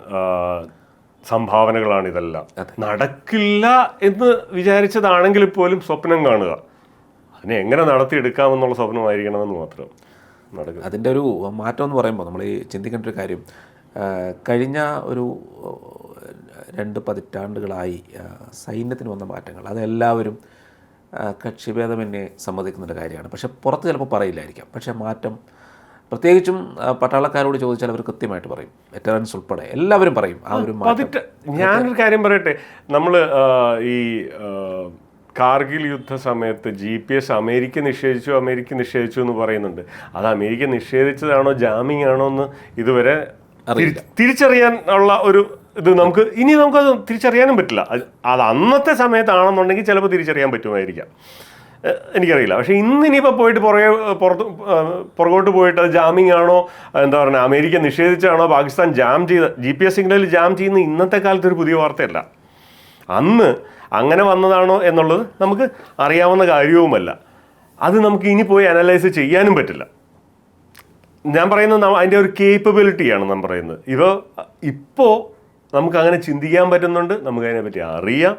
സംഭാവനകളാണ് ഇതെല്ലാം. നടക്കില്ല എന്ന് വിചാരിച്ചതാണെങ്കിൽ പോലും സ്വപ്നം കാണുക, അതിനെ എങ്ങനെ നടത്തിയെടുക്കാമെന്നുള്ള സ്വപ്നമായിരിക്കണമെന്ന് മാത്രം നടക്കും. അതിൻ്റെ ഒരു മാറ്റം എന്ന് പറയുമ്പോൾ നമ്മൾ ഈ ചിന്തിക്കേണ്ട ഒരു കാര്യം, കഴിഞ്ഞ ഒരു 2 പതിറ്റാണ്ടുകളായി സൈന്യത്തിന് വന്ന മാറ്റങ്ങൾ, അതെല്ലാവരും കക്ഷിഭേദമെന്നെ സമ്മതിക്കുന്നൊരു കാര്യമാണ്. പക്ഷേ പുറത്ത് ചിലപ്പോൾ പറയില്ലായിരിക്കാം. പക്ഷേ മാറ്റം, പ്രത്യേകിച്ചും പട്ടാളക്കാരോട് ചോദിച്ചാൽ അവർ കൃത്യമായിട്ട് പറയും. വെറ്ററൻസ് ഉൾപ്പെടെ എല്ലാവരും പറയും ആ ഒരു മാറ്റം. ഞാനൊരു കാര്യം പറയട്ടെ, നമ്മൾ ഈ കാർഗിൽ യുദ്ധ സമയത്ത് GPS അമേരിക്ക നിഷേധിച്ചു എന്ന് പറയുന്നുണ്ട്. അത് അമേരിക്ക നിഷേധിച്ചതാണോ ജാമിങ് ആണോ എന്ന് ഇതുവരെ തിരിച്ചറിയാൻ ഉള്ള ഒരു ഇത് നമുക്കത് തിരിച്ചറിയാനും പറ്റില്ല. അത് അന്നത്തെ സമയത്താണെന്നുണ്ടെങ്കിൽ ചിലപ്പോൾ തിരിച്ചറിയാൻ പറ്റുമായിരിക്കാം, എനിക്കറിയില്ല. പക്ഷേ ഇന്നിനിപ്പോൾ പോയിട്ട് പുറകോട്ട് പോയിട്ട് അത് ജാമിങ് ആണോ, എന്താ പറയുക, അമേരിക്ക നിഷേധിച്ചാണോ, പാകിസ്ഥാൻ GPS സിഗ്നൽ ജാം ചെയ്യുന്ന ഇന്നത്തെ കാലത്ത് ഒരു പുതിയ വാർത്തയല്ല. അന്ന് അങ്ങനെ വന്നതാണോ എന്നുള്ളത് നമുക്ക് അറിയാവുന്ന കാര്യവുമല്ല. അത് നമുക്ക് ഇനി പോയി അനലൈസ് ചെയ്യാനും പറ്റില്ല. ഞാൻ പറയുന്നത് അതിൻ്റെ ഒരു കേപ്പബിലിറ്റിയാണ് ഞാൻ പറയുന്നത്. ഇപ്പോൾ നമുക്ക് അങ്ങനെ ചിന്തിക്കാൻ പറ്റുന്നുണ്ട്, നമുക്കതിനെപ്പറ്റി അറിയാം.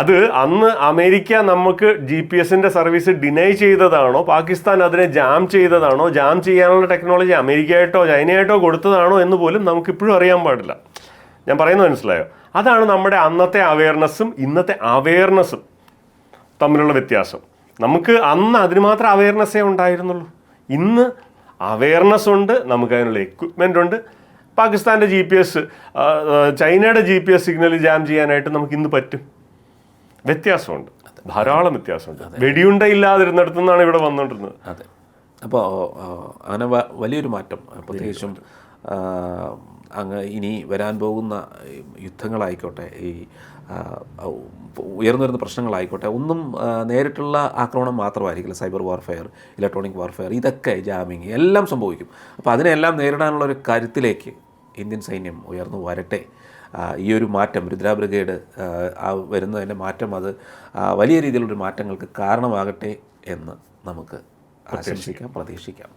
അത് അന്ന് അമേരിക്ക നമുക്ക് GPS-ൻ്റെ സർവീസ് ഡിനൈ ചെയ്തതാണോ, പാകിസ്ഥാൻ അതിനെ ജാം ചെയ്തതാണോ, ജാം ചെയ്യാനുള്ള ടെക്നോളജി അമേരിക്കയായിട്ടോ ചൈനയായിട്ടോ കൊടുത്തതാണോ എന്ന് പോലും നമുക്കിപ്പോഴും അറിയാൻ പാടില്ല. ഞാൻ പറയുന്നത് മനസ്സിലായോ? അതാണ് നമ്മുടെ അന്നത്തെ അവയർനെസ്സും ഇന്നത്തെ അവയർനെസ്സും തമ്മിലുള്ള വ്യത്യാസം. നമുക്ക് അന്ന് അതിന് മാത്രം അവയർനെസ്സേ ഉണ്ടായിരുന്നുള്ളൂ. ഇന്ന് അവയർനെസ് ഉണ്ട്, നമുക്കതിനുള്ള എക്വിപ്മെൻ്റ് ഉണ്ട്. പാകിസ്ഥാൻ്റെ GPS, ചൈനയുടെ GPS സിഗ്നൽ ജാം ചെയ്യാനായിട്ട് നമുക്ക് ഇന്ന് പറ്റും. വ്യത്യാസമുണ്ട്, ധാരാളം വ്യത്യാസമുണ്ട്. വെടിയുണ്ട ഇല്ലാതിരുന്നിടത്തു നിന്നാണ് ഇവിടെ വന്നുകൊണ്ടിരുന്നത്. അതെ. അപ്പോൾ അങ്ങനെ വലിയൊരു മാറ്റം, പ്രത്യേകിച്ചും ഇനി വരാൻ പോകുന്ന യുദ്ധങ്ങളായിക്കോട്ടെ, ഈ ഉയർന്നു വരുന്ന പ്രശ്നങ്ങളായിക്കോട്ടെ, ഒന്നും നേരിട്ടുള്ള ആക്രമണം മാത്രമായിരിക്കില്ല. സൈബർ വാർഫെയർ, ഇലക്ട്രോണിക് വാർഫെയർ, ഇതൊക്കെ ജാമിങ് എല്ലാം സംഭവിക്കും. അപ്പോൾ അതിനെല്ലാം നേരിടാനുള്ളൊരു കരുത്തിലേക്ക് ഇന്ത്യൻ സൈന്യം ഉയർന്നു വരട്ടെ. ഈ ഒരു മാറ്റം രുദ്ര ബ്രിഗേഡ് വരുന്നതിൻ്റെ മാറ്റം അത് വലിയ രീതിയിലുള്ളൊരു മാറ്റങ്ങൾക്ക് കാരണമാകട്ടെ എന്ന് നമുക്ക് ആശംസിക്കാം, പ്രതീക്ഷിക്കാം.